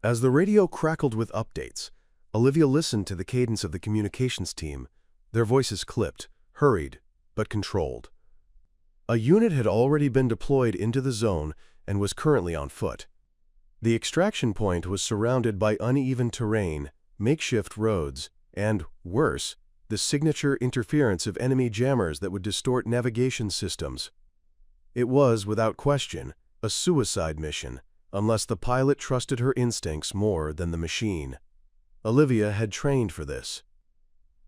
As the radio crackled with updates, Olivia listened to the cadence of the communications team. Their voices clipped, hurried, but controlled. A unit had already been deployed into the zone and was currently on foot. The extraction point was surrounded by uneven terrain, makeshift roads, and, worse, the signature interference of enemy jammers that would distort navigation systems. It was, without question, a suicide mission, unless the pilot trusted her instincts more than the machine. Olivia had trained for this.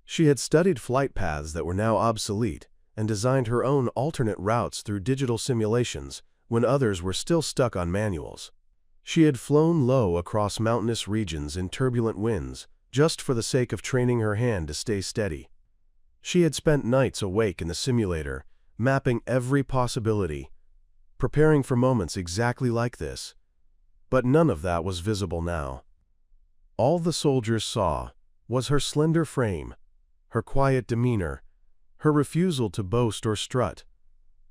She had studied flight paths that were now obsolete and designed her own alternate routes through digital simulations when others were still stuck on manuals. She had flown low across mountainous regions in turbulent winds, just for the sake of training her hand to stay steady. She had spent nights awake in the simulator, mapping every possibility, preparing for moments exactly like this. But none of that was visible now. All the soldiers saw was her slender frame, her quiet demeanor, her refusal to boast or strut.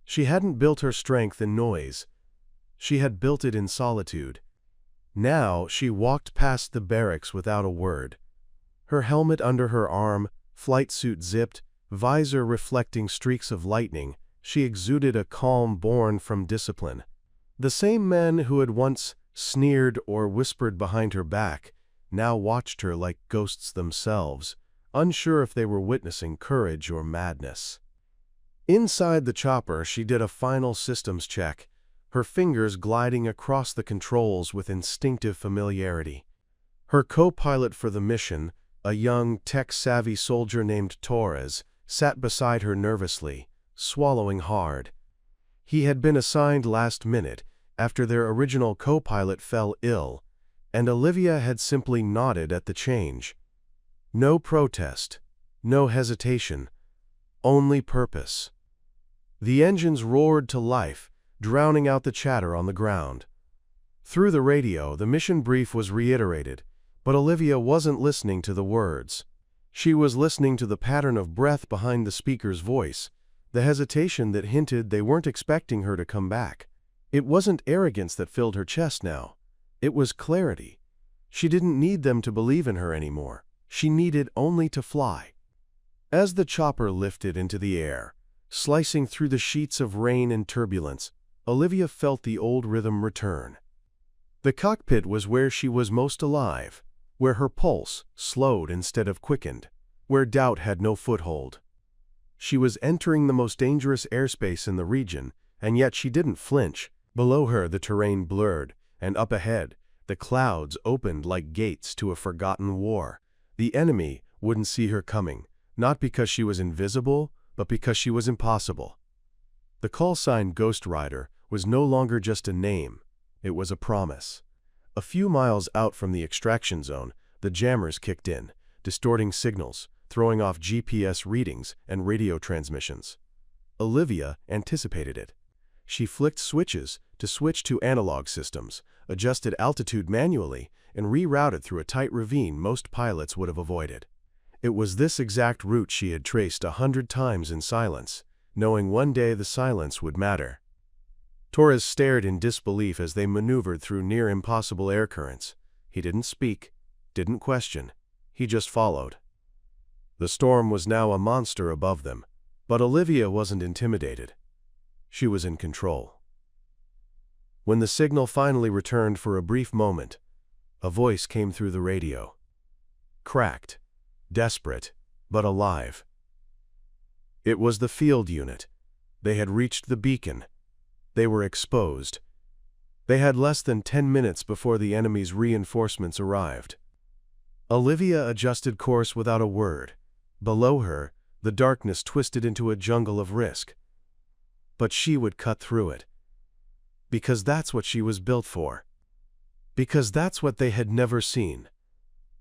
She hadn't built her strength in noise. She had built it in solitude. Now she walked past the barracks without a word. Her helmet under her arm, flight suit zipped, visor reflecting streaks of lightning, she exuded a calm born from discipline. The same men who had once sneered or whispered behind her back now watched her like ghosts themselves, unsure if they were witnessing courage or madness. Inside the chopper, she did a final systems check, her fingers gliding across the controls with instinctive familiarity. Her co-pilot for the mission, a young, tech-savvy soldier named Torres, sat beside her nervously, swallowing hard. He had been assigned last minute, after their original co-pilot fell ill, and Olivia had simply nodded at the change. No protest, no hesitation, only purpose. The engines roared to life, drowning out the chatter on the ground. Through the radio, the mission brief was reiterated, but Olivia wasn't listening to the words. She was listening to the pattern of breath behind the speaker's voice, the hesitation that hinted they weren't expecting her to come back. It wasn't arrogance that filled her chest now. It was clarity. She didn't need them to believe in her anymore. She needed only to fly. As the chopper lifted into the air, slicing through the sheets of rain and turbulence, Olivia felt the old rhythm return. The cockpit was where she was most alive, where her pulse slowed instead of quickened, where doubt had no foothold. She was entering the most dangerous airspace in the region, and yet she didn't flinch. Below her the terrain blurred, and up ahead, The clouds opened like gates to a forgotten war. The enemy wouldn't see her coming, not because she was invisible, but because she was impossible. The call sign Ghost Rider was no longer just a name, it was a promise. A few miles out from the extraction zone, the jammers kicked in, distorting signals, throwing off GPS readings and radio transmissions. Olivia anticipated it. She flicked switches to switch to analog systems, adjusted altitude manually, and rerouted through a tight ravine most pilots would have avoided. It was this exact route she had traced 100 times in silence, knowing one day the silence would matter. Torres stared in disbelief as they maneuvered through near-impossible air currents. He didn't speak, didn't question. He just followed. The storm was now a monster above them, but Olivia wasn't intimidated. She was in control. When the signal finally returned for a brief moment, a voice came through the radio. Cracked, desperate, but alive. It was the field unit. They had reached the beacon. They were exposed. They had less than 10 minutes before the enemy's reinforcements arrived. Olivia adjusted course without a word. Below her, the darkness twisted into a jungle of risk. But she would cut through it. Because that's what she was built for. Because that's what they had never seen.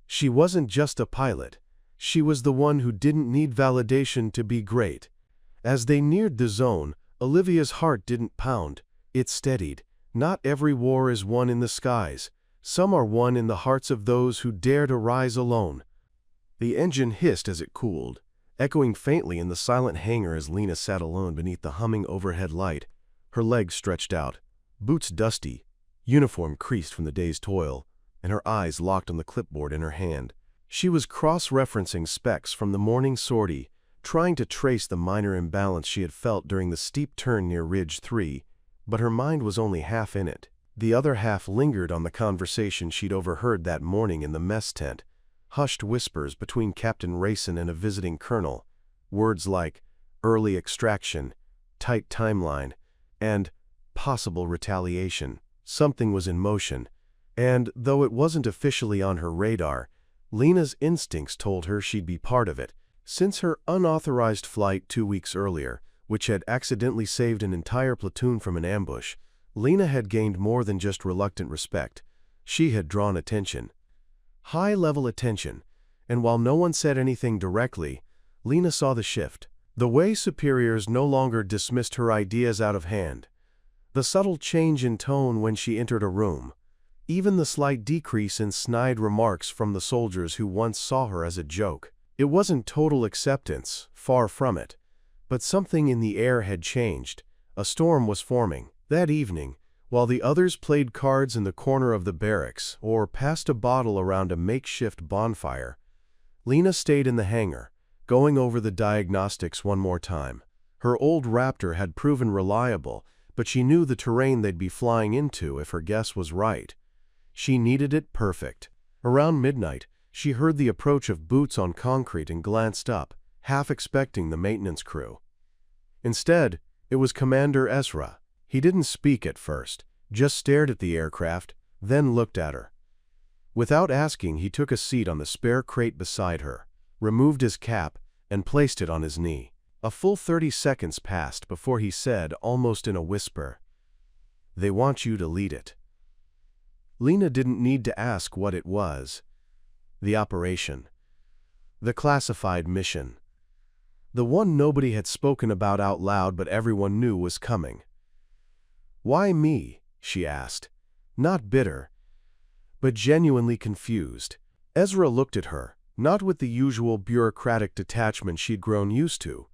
She wasn't just a pilot. She was the one who didn't need validation to be great. As they neared the zone, Olivia's heart didn't pound. It steadied. Not every war is won in the skies. Some are won in the hearts of those who dare to rise alone. The engine hissed as it cooled, echoing faintly in the silent hangar as Lena sat alone beneath the humming overhead light, her legs stretched out, boots dusty, uniform creased from the day's toil, and her eyes locked on the clipboard in her hand. She was cross-referencing specs from the morning sortie, trying to trace the minor imbalance she had felt during the steep turn near Ridge 3, but her mind was only half in it. The other half lingered on the conversation she'd overheard that morning in the mess tent, hushed whispers between Captain Rayson and a visiting colonel, words like early extraction, tight timeline, and possible retaliation. Something was in motion, and though it wasn't officially on her radar, Lena's instincts told her she'd be part of it. Since her unauthorized flight 2 weeks earlier, which had accidentally saved an entire platoon from an ambush, Lena had gained more than just reluctant respect. She had drawn attention. High-level attention, and while no one said anything directly, Lena saw the shift. The way superiors no longer dismissed her ideas out of hand. The subtle change in tone when she entered a room. Even the slight decrease in snide remarks from the soldiers who once saw her as a joke. It wasn't total acceptance, far from it. But something in the air had changed. A storm was forming. That evening, while the others played cards in the corner of the barracks or passed a bottle around a makeshift bonfire, Lena stayed in the hangar, going over the diagnostics one more time. Her old Raptor had proven reliable, but she knew the terrain they'd be flying into if her guess was right. She needed it perfect. Around midnight, she heard the approach of boots on concrete and glanced up, half expecting the maintenance crew. Instead, it was Commander Ezra. He didn't speak at first, just stared at the aircraft, then looked at her. Without asking, he took a seat on the spare crate beside her, removed his cap, and placed it on his knee. A full 30 seconds passed before he said, almost in a whisper, "They want you to lead it." Lena didn't need to ask what it was. The operation. The classified mission. The one nobody had spoken about out loud but everyone knew was coming. "Why me?" she asked, not bitter, but genuinely confused. Ezra looked at her, not with the usual bureaucratic detachment she'd grown used to,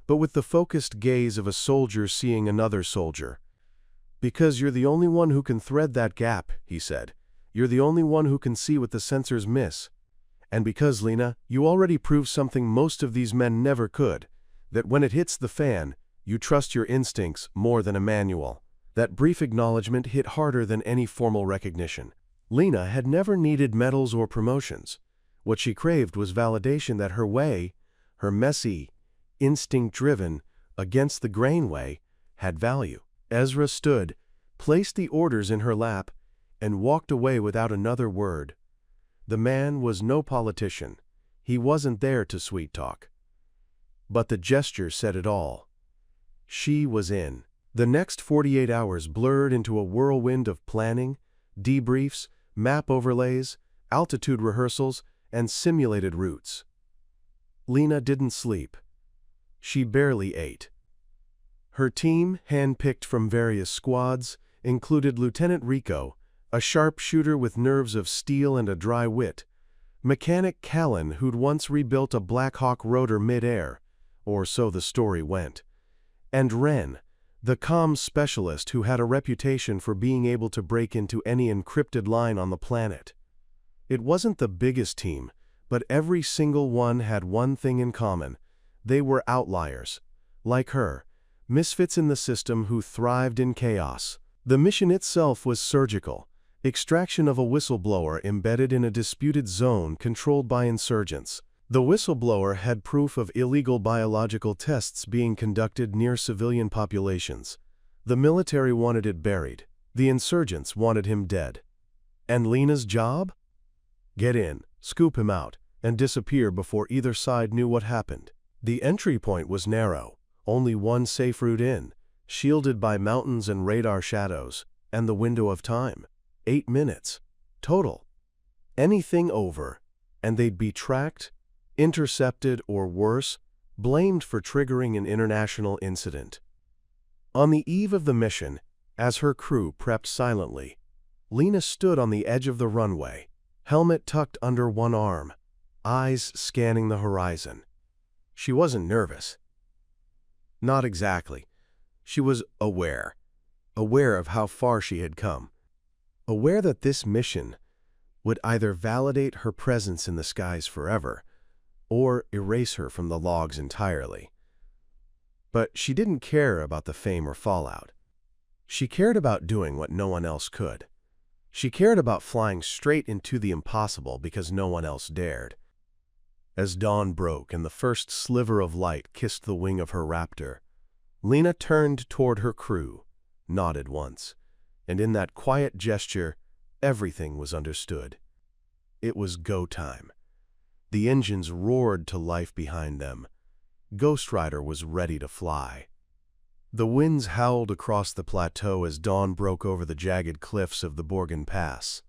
but with the focused gaze of a soldier seeing another soldier. "Because you're the only one who can thread that gap," he said. "You're the only one who can see what the sensors miss. And because, Lena, you already proved something most of these men never could, that when it hits the fan, you trust your instincts more than a manual." That brief acknowledgement hit harder than any formal recognition. Lena had never needed medals or promotions. What she craved was validation that her way, her messy, instinct-driven, against-the-grain way, had value. Ezra stood, placed the orders in her lap, and walked away without another word. The man was no politician. He wasn't there to sweet talk. But the gesture said it all. She was in. The next 48 hours blurred into a whirlwind of planning, debriefs, map overlays, altitude rehearsals, and simulated routes. Lena didn't sleep. She barely ate. Her team, handpicked from various squads, included Lieutenant Rico, a sharpshooter with nerves of steel and a dry wit, Mechanic Callan, who'd once rebuilt a Black Hawk rotor mid-air, or so the story went, and Wren, the comms specialist who had a reputation for being able to break into any encrypted line on the planet. It wasn't the biggest team, but every single one had one thing in common. They were outliers, like her, misfits in the system who thrived in chaos. The mission itself was surgical: extraction of a whistleblower embedded in a disputed zone controlled by insurgents. The whistleblower had proof of illegal biological tests being conducted near civilian populations. The military wanted it buried. The insurgents wanted him dead. And Lena's job? Get in, scoop him out, and disappear before either side knew what happened. The entry point was narrow, only one safe route in, shielded by mountains and radar shadows, and the window of time. 8 minutes. Total. Anything over, and they'd be tracked, intercepted, or worse, blamed for triggering an international incident. On the eve of the mission, as her crew prepped silently, Lena stood on the edge of the runway, helmet tucked under one arm, eyes scanning the horizon. She wasn't nervous. Not exactly. She was aware of how far she had come. Aware that this mission would either validate her presence in the skies forever, or erase her from the logs entirely. But she didn't care about the fame or fallout. She cared about doing what no one else could. She cared about flying straight into the impossible because no one else dared. As dawn broke and the first sliver of light kissed the wing of her Raptor, Lena turned toward her crew, nodded once, and in that quiet gesture, everything was understood. It was go time. The engines roared to life behind them. Ghost Rider was ready to fly. The winds howled across the plateau as dawn broke over the jagged cliffs of the Borgen Pass.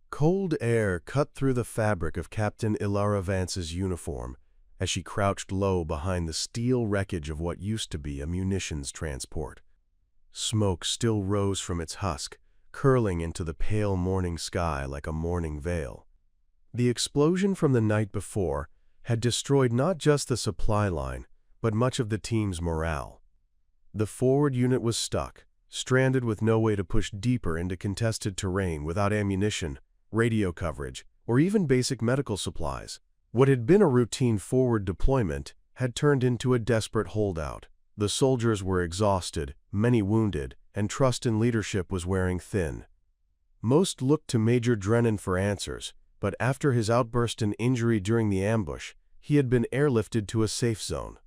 Cold air cut through the fabric of Captain Ilara Vance's uniform as she crouched low behind the steel wreckage of what used to be a munitions transport. Smoke still rose from its husk, curling into the pale morning sky like a morning veil. The explosion from the night before had destroyed not just the supply line, but much of the team's morale. The forward unit was stuck, stranded with no way to push deeper into contested terrain without ammunition, radio coverage, or even basic medical supplies. What had been a routine forward deployment had turned into a desperate holdout. The soldiers were exhausted, many wounded, and trust in leadership was wearing thin. Most looked to Major Drennan for answers, but after his outburst and injury during the ambush, he had been airlifted to a safe zone.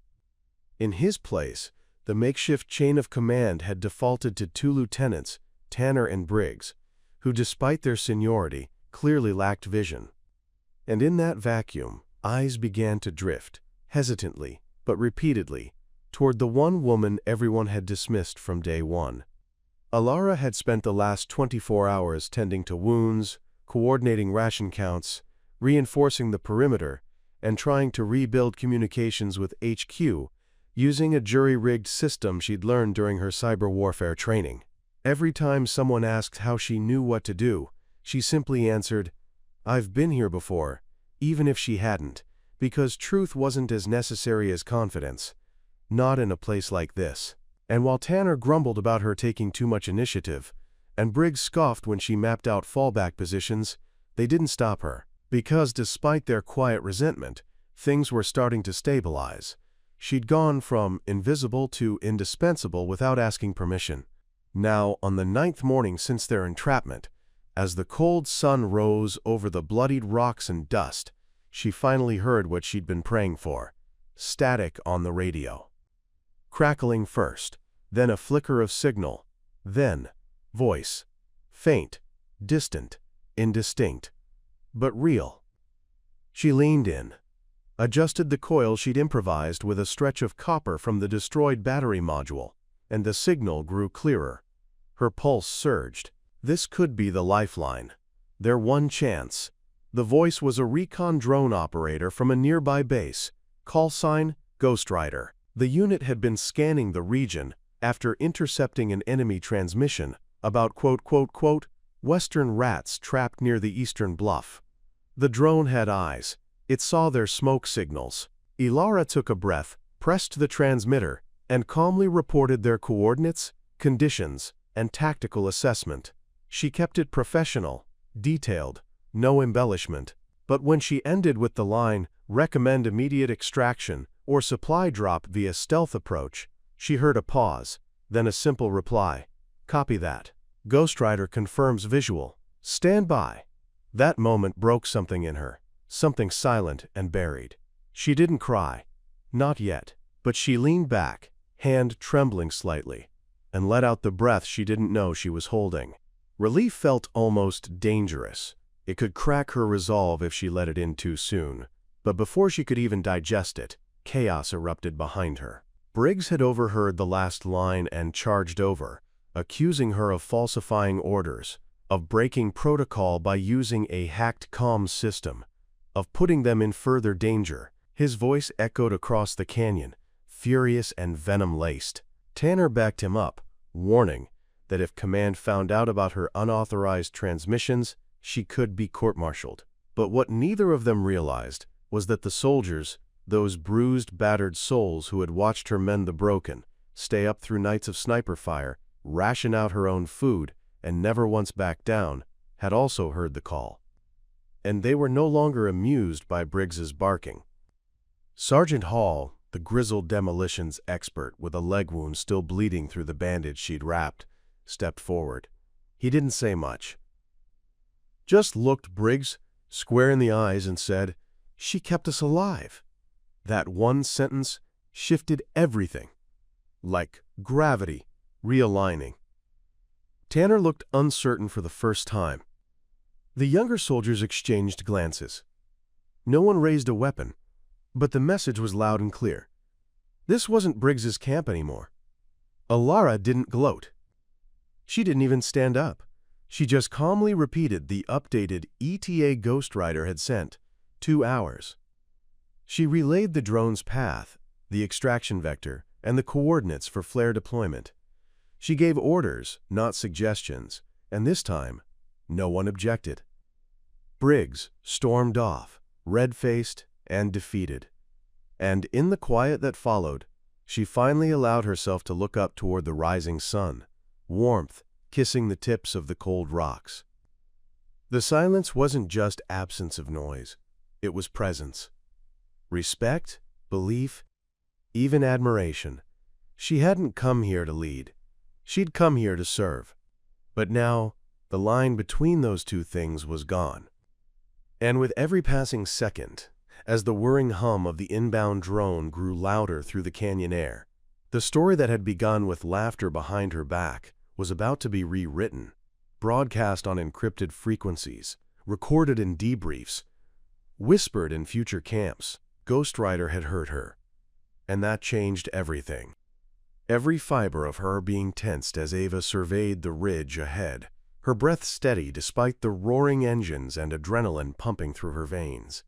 In his place, the makeshift chain of command had defaulted to 2 lieutenants, Tanner and Briggs, who, despite their seniority, clearly lacked vision. And in that vacuum, eyes began to drift, hesitantly, but repeatedly, toward the one woman everyone had dismissed from day one. Ilara had spent the last 24 hours tending to wounds, coordinating ration counts, reinforcing the perimeter, and trying to rebuild communications with HQ using a jury-rigged system she'd learned during her cyber warfare training. Every time someone asked how she knew what to do, she simply answered, "I've been here before," even if she hadn't, because truth wasn't as necessary as confidence. Not in a place like this. And while Tanner grumbled about her taking too much initiative, and Briggs scoffed when she mapped out fallback positions, they didn't stop her. Because despite their quiet resentment, things were starting to stabilize. She'd gone from invisible to indispensable without asking permission. Now, on the 9th morning since their entrapment, as the cold sun rose over the bloodied rocks and dust, she finally heard what she'd been praying for: static on the radio. Crackling first, then a flicker of signal, then voice, faint, distant, indistinct, but real. She leaned in, adjusted the coil she'd improvised with a stretch of copper from the destroyed battery module, and the signal grew clearer. Her pulse surged. This could be the lifeline. Their one chance. The voice was a recon drone operator from a nearby base. Call sign, Ghost Rider. The unit had been scanning the region after intercepting an enemy transmission about Western rats trapped near the eastern bluff. The drone had eyes. It saw their smoke signals. Ilara took a breath, pressed the transmitter, and calmly reported their coordinates, conditions, and tactical assessment. She kept it professional, detailed, no embellishment. But when she ended with the line, "Recommend immediate extraction," or "Supply drop via stealth approach," she heard a pause, then a simple reply. "Copy that. Ghost Rider confirms visual. Stand by." That moment broke something in her, something silent and buried. She didn't cry. Not yet. But she leaned back, hand trembling slightly, and let out the breath she didn't know she was holding. Relief felt almost dangerous. It could crack her resolve if she let it in too soon. But before she could even digest it, chaos erupted behind her. Briggs had overheard the last line and charged over, accusing her of falsifying orders, of breaking protocol by using a hacked comms system, of putting them in further danger. His voice echoed across the canyon, furious and venom-laced. Tanner backed him up, warning that if Command found out about her unauthorized transmissions, she could be court-martialed. But what neither of them realized was that the soldiers, those bruised, battered souls who had watched her mend the broken, stay up through nights of sniper fire, ration out her own food, and never once back down, had also heard the call. And they were no longer amused by Briggs's barking. Sergeant Hall, the grizzled demolitions expert with a leg wound still bleeding through the bandage she'd wrapped, stepped forward. He didn't say much. Just looked Briggs square in the eyes and said, "She kept us alive." That one sentence shifted everything. Like gravity realigning. Tanner looked uncertain for the first time. The younger soldiers exchanged glances. No one raised a weapon, but the message was loud and clear. This wasn't Briggs's camp anymore. Ilara didn't gloat. She didn't even stand up. She just calmly repeated the updated ETA Ghost Rider had sent, 2 hours. She relayed the drone's path, the extraction vector, and the coordinates for flare deployment. She gave orders, not suggestions, and this time, no one objected. Briggs stormed off, red-faced and defeated. And in the quiet that followed, she finally allowed herself to look up toward the rising sun, warmth kissing the tips of the cold rocks. The silence wasn't just absence of noise, it was presence. Respect, belief, even admiration. She hadn't come here to lead. She'd come here to serve. But now, the line between those two things was gone. And with every passing second, as the whirring hum of the inbound drone grew louder through the canyon air, the story that had begun with laughter behind her back was about to be rewritten, broadcast on encrypted frequencies, recorded in debriefs, whispered in future camps. Ghost Rider had heard her, and that changed everything. Every fiber of her being tensed as Ava surveyed the ridge ahead, her breath steady despite the roaring engines and adrenaline pumping through her veins.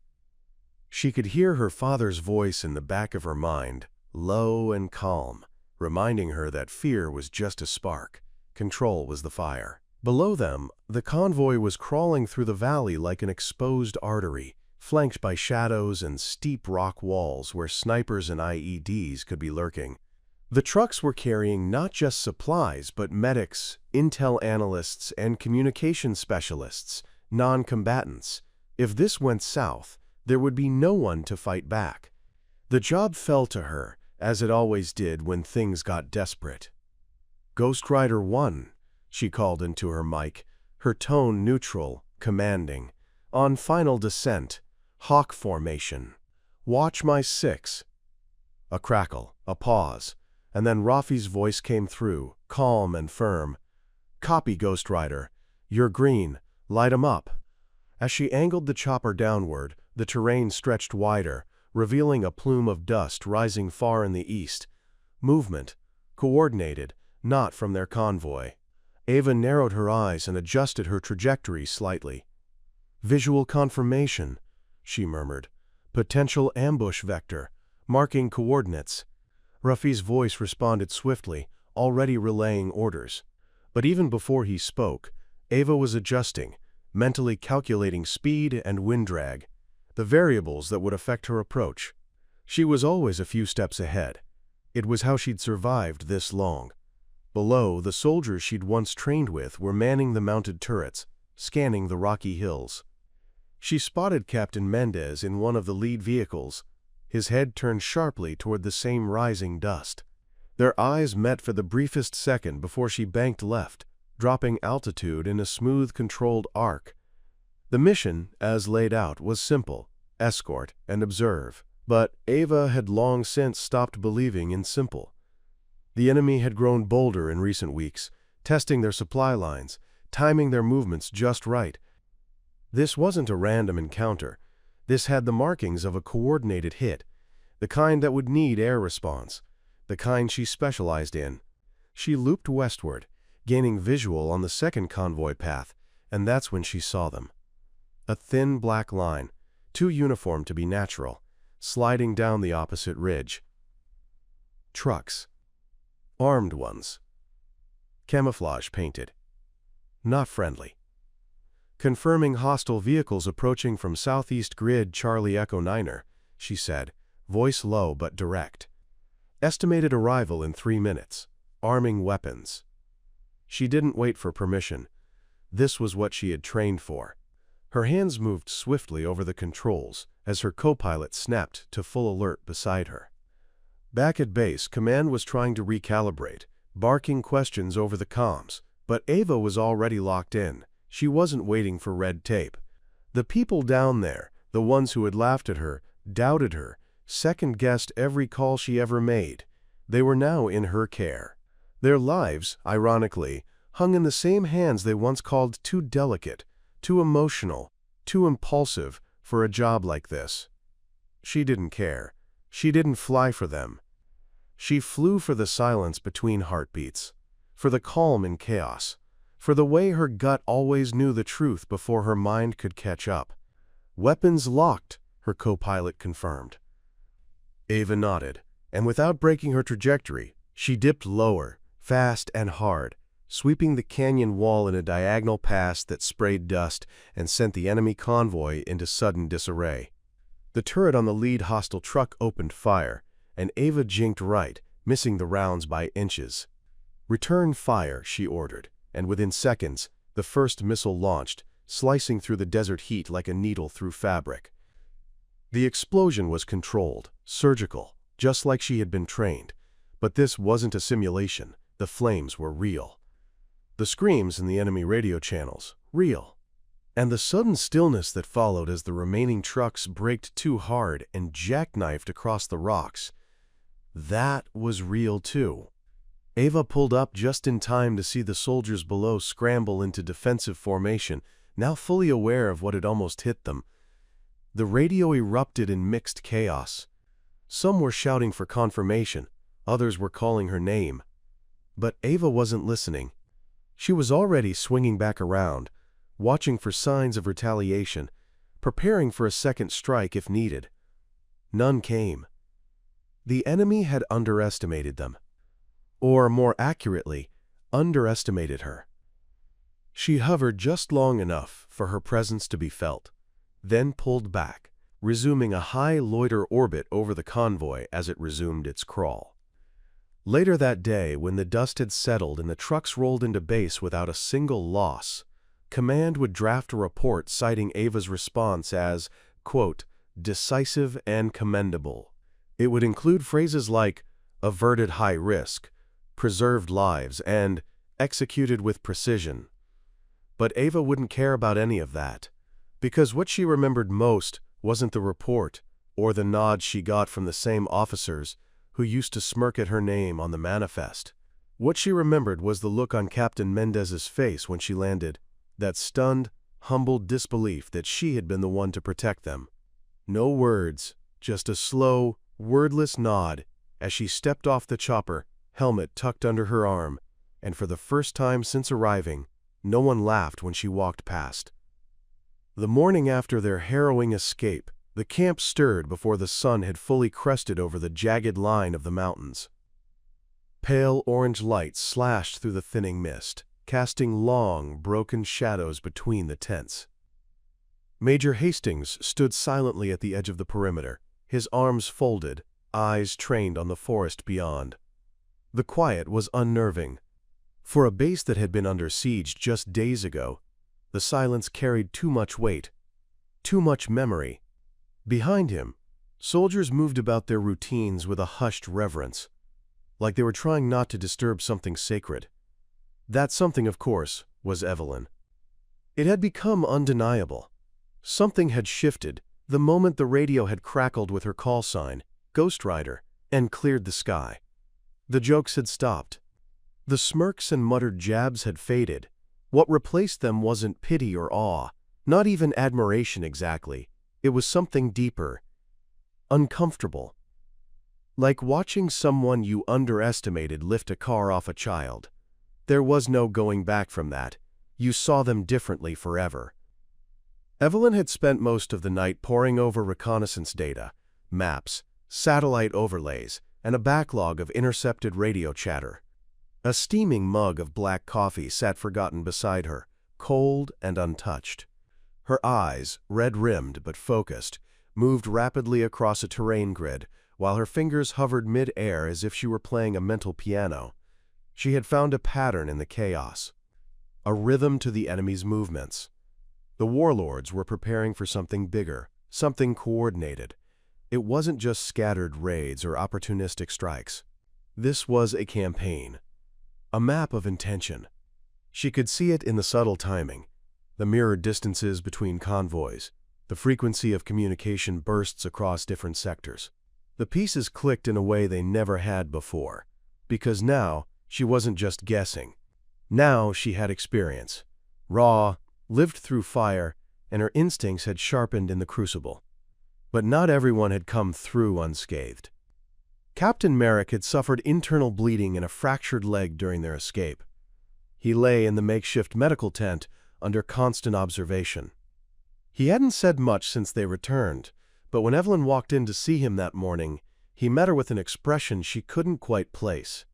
She could hear her father's voice in the back of her mind, low and calm, reminding her that fear was just a spark, control was the fire. Below them, the convoy was crawling through the valley like an exposed artery, flanked by shadows and steep rock walls where snipers and IEDs could be lurking. The trucks were carrying not just supplies, but medics, intel analysts, and communication specialists, non-combatants. If this went south, there would be no one to fight back. The job fell to her, as it always did when things got desperate. "Ghost Rider 1, she called into her mic, her tone neutral, commanding. "On final descent, hawk formation. Watch my 6. A crackle, a pause, and then Rafi's voice came through, calm and firm. "Copy, Ghost Rider. "You're green. Light 'em up." As she angled the chopper downward, the terrain stretched wider, revealing a plume of dust rising far in the east. Movement. Coordinated, not from their convoy. Ava narrowed her eyes and adjusted her trajectory slightly. "Visual confirmation," she murmured. "Potential ambush vector. Marking coordinates." Ruffy's voice responded swiftly, already relaying orders. But even before he spoke, Ava was adjusting, mentally calculating speed and wind drag, the variables that would affect her approach. She was always a few steps ahead. It was how she'd survived this long. Below, the soldiers she'd once trained with were manning the mounted turrets, scanning the rocky hills. She spotted Captain Mendez in one of the lead vehicles, his head turned sharply toward the same rising dust. Their eyes met for the briefest second before she banked left, dropping altitude in a smooth, controlled arc. The mission, as laid out, was simple: escort and observe. But Ava had long since stopped believing in simple. The enemy had grown bolder in recent weeks, testing their supply lines, timing their movements just right. This wasn't a random encounter. This had the markings of a coordinated hit, the kind that would need air response, the kind she specialized in. She looped westward, gaining visual on the second convoy path, and that's when she saw them. A thin black line, too uniform to be natural, sliding down the opposite ridge. Trucks. Armed ones. Camouflage painted. Not friendly. "Confirming hostile vehicles approaching from southeast grid Charlie Echo 9er, she said, voice low but direct. "Estimated arrival in 3 minutes. Arming weapons." She didn't wait for permission. This was what she had trained for. Her hands moved swiftly over the controls as her co-pilot snapped to full alert beside her. Back at base, Command was trying to recalibrate, barking questions over the comms, but Ava was already locked in. She wasn't waiting for red tape. The people down there, the ones who had laughed at her, doubted her, second-guessed every call she ever made. They were now in her care. Their lives, ironically, hung in the same hands they once called too delicate, too emotional, too impulsive for a job like this. She didn't care. She didn't fly for them. She flew for the silence between heartbeats, for the calm in chaos, for the way her gut always knew the truth before her mind could catch up. "Weapons locked," her co-pilot confirmed. Ava nodded, and without breaking her trajectory, she dipped lower, fast and hard, sweeping the canyon wall in a diagonal pass that sprayed dust and sent the enemy convoy into sudden disarray. The turret on the lead hostile truck opened fire, and Ava jinked right, missing the rounds by inches. "Return fire," she ordered, and within seconds, the first missile launched, slicing through the desert heat like a needle through fabric. The explosion was controlled, surgical, just like she had been trained. But this wasn't a simulation. The flames were real. The screams in the enemy radio channels, real. And the sudden stillness that followed as the remaining trucks braked too hard and jackknifed across the rocks, that was real too. Ava pulled up just in time to see the soldiers below scramble into defensive formation, now fully aware of what had almost hit them. The radio erupted in mixed chaos. Some were shouting for confirmation, others were calling her name. But Ava wasn't listening. She was already swinging back around, watching for signs of retaliation, preparing for a second strike if needed. None came. The enemy had underestimated them. Or, more accurately, underestimated her. She hovered just long enough for her presence to be felt, then pulled back, resuming a high loiter orbit over the convoy as it resumed its crawl. Later that day, when the dust had settled and the trucks rolled into base without a single loss, Command would draft a report citing Ava's response as, quote, "decisive and commendable." It would include phrases like, "averted high risk," "preserved lives," and "executed with precision." But Ava wouldn't care about any of that, because what she remembered most wasn't the report or the nods she got from the same officers who used to smirk at her name on the manifest. What she remembered was the look on Captain Mendez's face when she landed, that stunned, humbled disbelief that she had been the one to protect them. No words, just a slow, wordless nod as she stepped off the chopper, helmet tucked under her arm, and for the first time since arriving, no one laughed when she walked past. The morning after their harrowing escape, the camp stirred before the sun had fully crested over the jagged line of the mountains. Pale orange lights slashed through the thinning mist, casting long, broken shadows between the tents. Major Hastings stood silently at the edge of the perimeter, his arms folded, eyes trained on the forest beyond. The quiet was unnerving. For a base that had been under siege just days ago, the silence carried too much weight, too much memory. Behind him, soldiers moved about their routines with a hushed reverence, like they were trying not to disturb something sacred. That something, of course, was Evelyn. It had become undeniable. Something had shifted the moment the radio had crackled with her call sign, Ghost Rider, and cleared the sky. The jokes had stopped. The smirks and muttered jabs had faded. What replaced them wasn't pity or awe, not even admiration exactly. It was something deeper, uncomfortable. Like watching someone you underestimated lift a car off a child. There was no going back from that. You saw them differently forever. Evelyn had spent most of the night poring over reconnaissance data, maps, satellite overlays, and a backlog of intercepted radio chatter. A steaming mug of black coffee sat forgotten beside her, cold and untouched. Her eyes, red-rimmed but focused, moved rapidly across a terrain grid, while her fingers hovered mid-air as if she were playing a mental piano. She had found a pattern in the chaos, a rhythm to the enemy's movements. The warlords were preparing for something bigger, something coordinated. It wasn't just scattered raids or opportunistic strikes. This was a campaign, a map of intention. She could see it in the subtle timing, the mirrored distances between convoys, the frequency of communication bursts across different sectors. The pieces clicked in a way they never had before, because now she wasn't just guessing. Now she had experience, raw, lived through fire, and her instincts had sharpened in the crucible. But not everyone had come through unscathed. Captain Merrick had suffered internal bleeding and a fractured leg during their escape. He lay in the makeshift medical tent under constant observation. He hadn't said much since they returned, but when Evelyn walked in to see him that morning, he met her with an expression she couldn't quite place.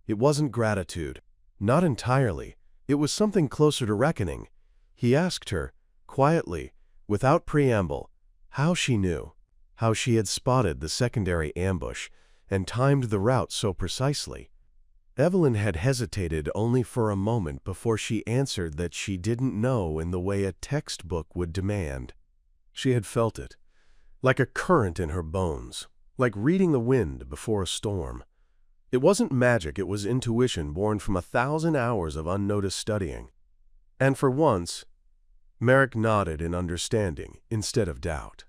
It wasn't gratitude. Not entirely. It was something closer to reckoning. He asked her, quietly, without preamble, how she knew, how she had spotted the secondary ambush and timed the route so precisely. Evelyn had hesitated only for a moment before she answered that she didn't know in the way a textbook would demand. She had felt it, like a current in her bones, like reading the wind before a storm. It wasn't magic, it was intuition born from 1,000 hours of unnoticed studying. And for once, Merrick nodded in understanding instead of doubt.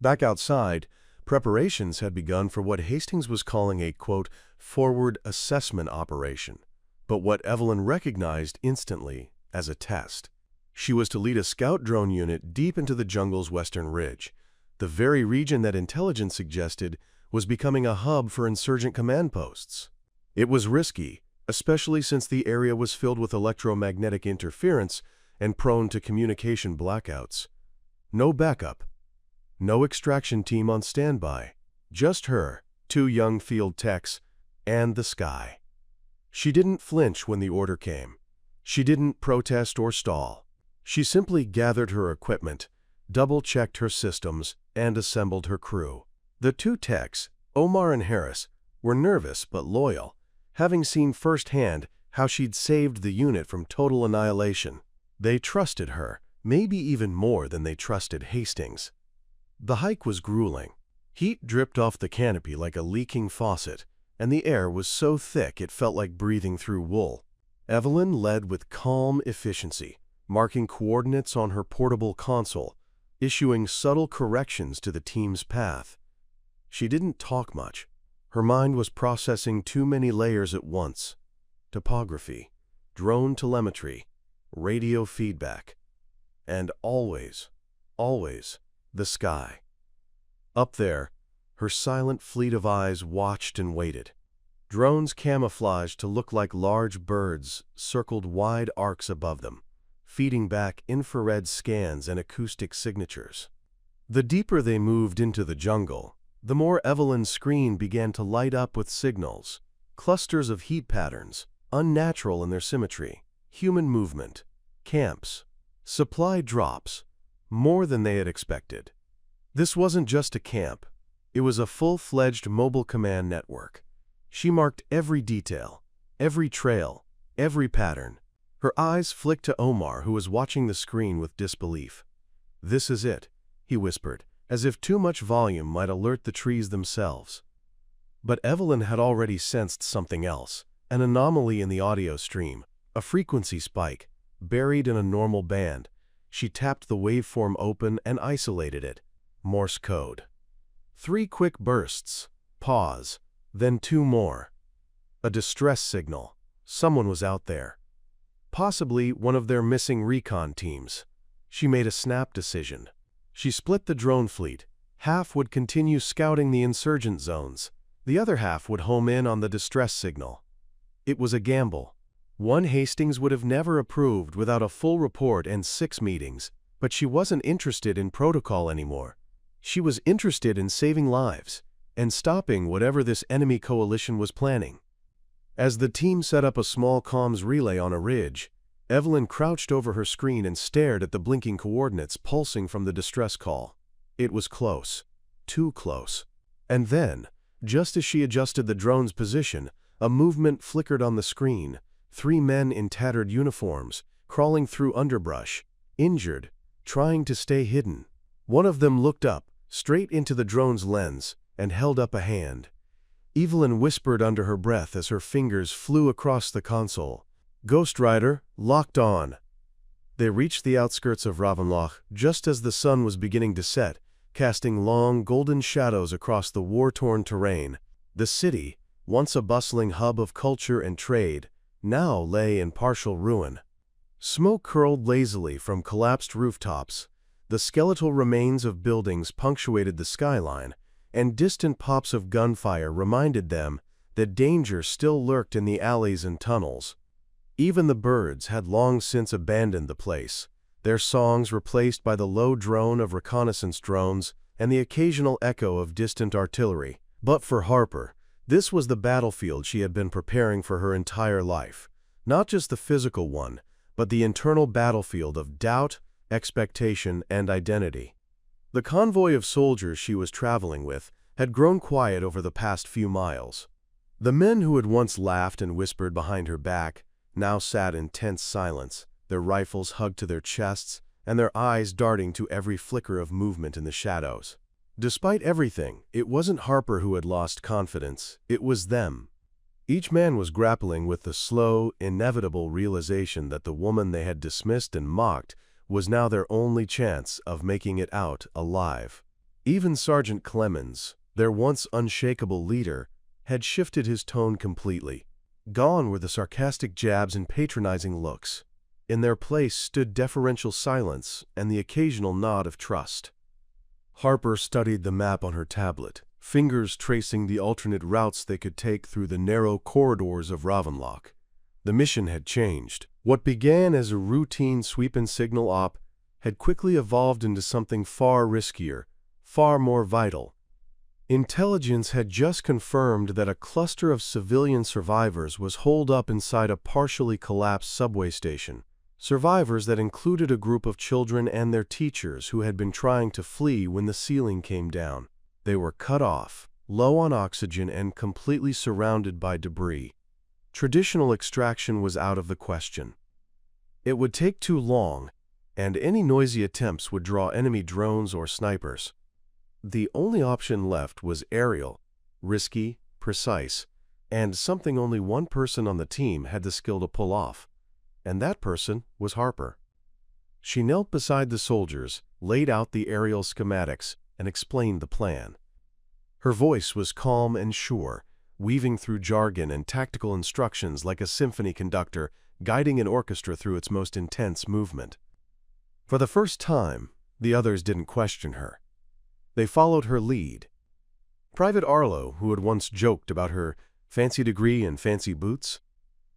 Back outside, preparations had begun for what Hastings was calling a, quote, forward assessment operation, but what Evelyn recognized instantly as a test. She was to lead a scout drone unit deep into the jungle's western ridge, the very region that intelligence suggested was becoming a hub for insurgent command posts. It was risky, especially since the area was filled with electromagnetic interference and prone to communication blackouts. No backup, no extraction team on standby, just her, 2 young field techs, and the sky. She didn't flinch when the order came. She didn't protest or stall. She simply gathered her equipment, double-checked her systems, and assembled her crew. The 2 techs, Omar and Harris, were nervous but loyal, having seen firsthand how she'd saved the unit from total annihilation. They trusted her, maybe even more than they trusted Hastings. The hike was grueling. Heat dripped off the canopy like a leaking faucet, and the air was so thick it felt like breathing through wool. Evelyn led with calm efficiency, marking coordinates on her portable console, issuing subtle corrections to the team's path. She didn't talk much. Her mind was processing too many layers at once. Topography, drone telemetry, radio feedback, and always, always, the sky. Up there, her silent fleet of eyes watched and waited. Drones camouflaged to look like large birds circled wide arcs above them, feeding back infrared scans and acoustic signatures. The deeper they moved into the jungle, the more Evelyn's screen began to light up with signals, clusters of heat patterns, unnatural in their symmetry, human movement, camps, supply drops, more than they had expected. This wasn't just a camp. It was a full-fledged mobile command network. She marked every detail, every trail, every pattern. Her eyes flicked to Omar, who was watching the screen with disbelief. "This is it," he whispered, as if too much volume might alert the trees themselves. But Evelyn had already sensed something else, an anomaly in the audio stream, a frequency spike, buried in a normal band. She tapped the waveform open and isolated it. Morse code. 3 quick bursts, pause, then 2 more. A distress signal. Someone was out there. Possibly one of their missing recon teams. She made a snap decision. She split the drone fleet. Half would continue scouting the insurgent zones. The other half would home in on the distress signal. It was a gamble. One Hastings would have never approved without a full report and 6 meetings, but she wasn't interested in protocol anymore. She was interested in saving lives and stopping whatever this enemy coalition was planning. As the team set up a small comms relay on a ridge, Evelyn crouched over her screen and stared at the blinking coordinates pulsing from the distress call. It was close. Too close. And then, just as she adjusted the drone's position, a movement flickered on the screen. 3 men in tattered uniforms, crawling through underbrush, injured, trying to stay hidden. One of them looked up, straight into the drone's lens, and held up a hand. Evelyn whispered under her breath as her fingers flew across the console. "Ghost Rider, locked on." They reached the outskirts of Ravenloch just as the sun was beginning to set, casting long, golden shadows across the war-torn terrain. The city, once a bustling hub of culture and trade, now lay in partial ruin. Smoke curled lazily from collapsed rooftops. The skeletal remains of buildings punctuated the skyline, and distant pops of gunfire reminded them that danger still lurked in the alleys and tunnels. Even the birds had long since abandoned the place, their songs replaced by the low drone of reconnaissance drones and the occasional echo of distant artillery. But for Harper, this was the battlefield she had been preparing for her entire life. Not just the physical one, but the internal battlefield of doubt, expectation, and identity. The convoy of soldiers she was traveling with had grown quiet over the past few miles. The men who had once laughed and whispered behind her back now sat in tense silence, their rifles hugged to their chests and their eyes darting to every flicker of movement in the shadows. Despite everything, it wasn't Harper who had lost confidence, it was them. Each man was grappling with the slow, inevitable realization that the woman they had dismissed and mocked was now their only chance of making it out alive. Even Sergeant Clemens, their once unshakable leader, had shifted his tone completely. Gone were the sarcastic jabs and patronizing looks. In their place stood deferential silence and the occasional nod of trust. Harper studied the map on her tablet, fingers tracing the alternate routes they could take through the narrow corridors of Ravenloch. The mission had changed. What began as a routine sweep and signal op had quickly evolved into something far riskier, far more vital. Intelligence had just confirmed that a cluster of civilian survivors was holed up inside a partially collapsed subway station. Survivors that included a group of children and their teachers who had been trying to flee when the ceiling came down. They were cut off, low on oxygen, and completely surrounded by debris. Traditional extraction was out of the question. It would take too long, and any noisy attempts would draw enemy drones or snipers. The only option left was aerial, risky, precise, and something only one person on the team had the skill to pull off. And that person was Harper. She knelt beside the soldiers, laid out the aerial schematics, and explained the plan. Her voice was calm and sure, weaving through jargon and tactical instructions like a symphony conductor guiding an orchestra through its most intense movement. For the first time, the others didn't question her. They followed her lead. Private Arlo, who had once joked about her fancy degree and fancy boots,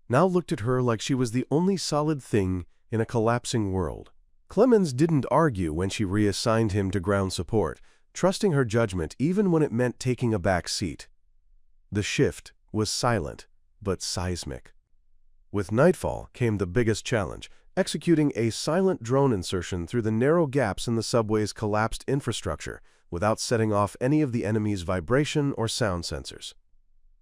now looked at her like she was the only solid thing in a collapsing world. Clemens didn't argue when she reassigned him to ground support, trusting her judgment even when it meant taking a back seat. The shift was silent, but seismic. With nightfall came the biggest challenge, executing a silent drone insertion through the narrow gaps in the subway's collapsed infrastructure without setting off any of the enemy's vibration or sound sensors.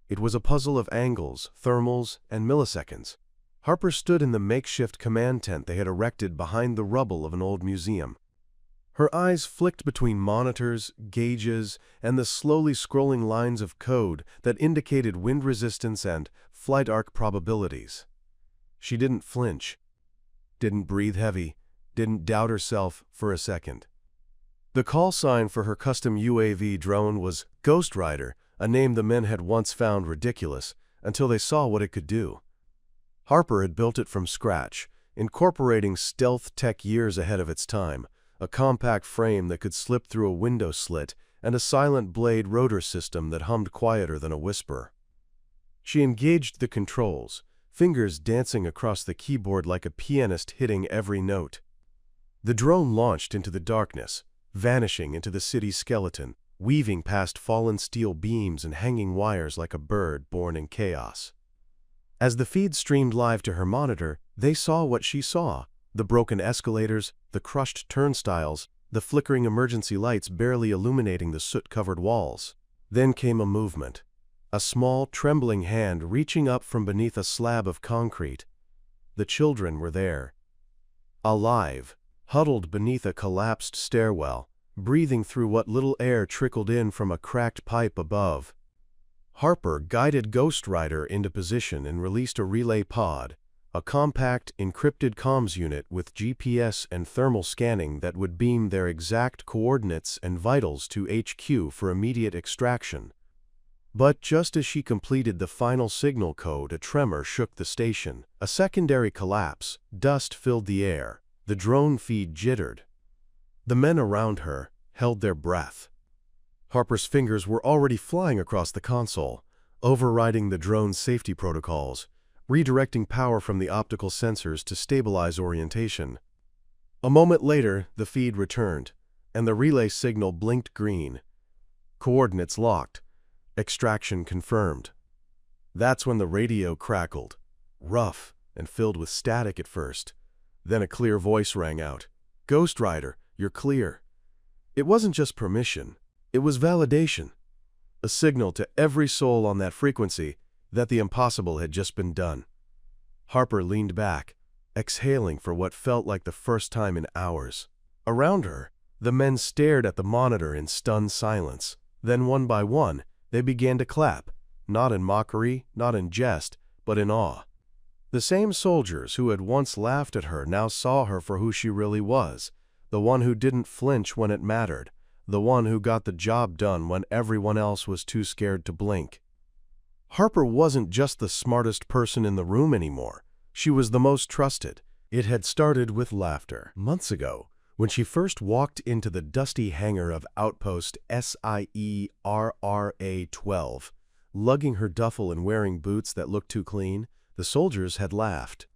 It was a puzzle of angles, thermals, and milliseconds. Harper stood in the makeshift command tent they had erected behind the rubble of an old museum. Her eyes flicked between monitors, gauges, and the slowly scrolling lines of code that indicated wind resistance and flight arc probabilities. She didn't flinch, didn't breathe heavy, didn't doubt herself for a second. The call sign for her custom UAV drone was Ghost Rider, a name the men had once found ridiculous until they saw what it could do. Harper had built it from scratch, incorporating stealth tech years ahead of its time, a compact frame that could slip through a window slit, and a silent blade rotor system that hummed quieter than a whisper. She engaged the controls, fingers dancing across the keyboard like a pianist hitting every note. The drone launched into the darkness, vanishing into the city's skeleton, weaving past fallen steel beams and hanging wires like a bird born in chaos. As the feed streamed live to her monitor, they saw what she saw: the broken escalators, the crushed turnstiles, the flickering emergency lights barely illuminating the soot-covered walls. Then came a movement, a small, trembling hand reaching up from beneath a slab of concrete. The children were there, alive, huddled beneath a collapsed stairwell, breathing through what little air trickled in from a cracked pipe above. Harper guided Ghost Rider into position and released a relay pod, a compact, encrypted comms unit with GPS and thermal scanning that would beam their exact coordinates and vitals to HQ for immediate extraction. But just as she completed the final signal code, a tremor shook the station. A secondary collapse, dust filled the air, the drone feed jittered. The men around her held their breath. Harper's fingers were already flying across the console, overriding the drone's safety protocols, redirecting power from the optical sensors to stabilize orientation. A moment later, the feed returned, and the relay signal blinked green. Coordinates locked. Extraction confirmed. That's when the radio crackled, rough and filled with static at first. Then a clear voice rang out. "Ghost Rider, you're clear." It wasn't just permission. It was validation, a signal to every soul on that frequency that the impossible had just been done. Harper leaned back, exhaling for what felt like the first time in hours. Around her, the men stared at the monitor in stunned silence. Then one by one, they began to clap, not in mockery, not in jest, but in awe. The same soldiers who had once laughed at her now saw her for who she really was, the one who didn't flinch when it mattered, the one who got the job done when everyone else was too scared to blink. Harper wasn't just the smartest person in the room anymore. She was the most trusted. It had started with laughter. Months ago, when she first walked into the dusty hangar of Outpost SIERRA-12, lugging her duffel and wearing boots that looked too clean, the soldiers had laughed.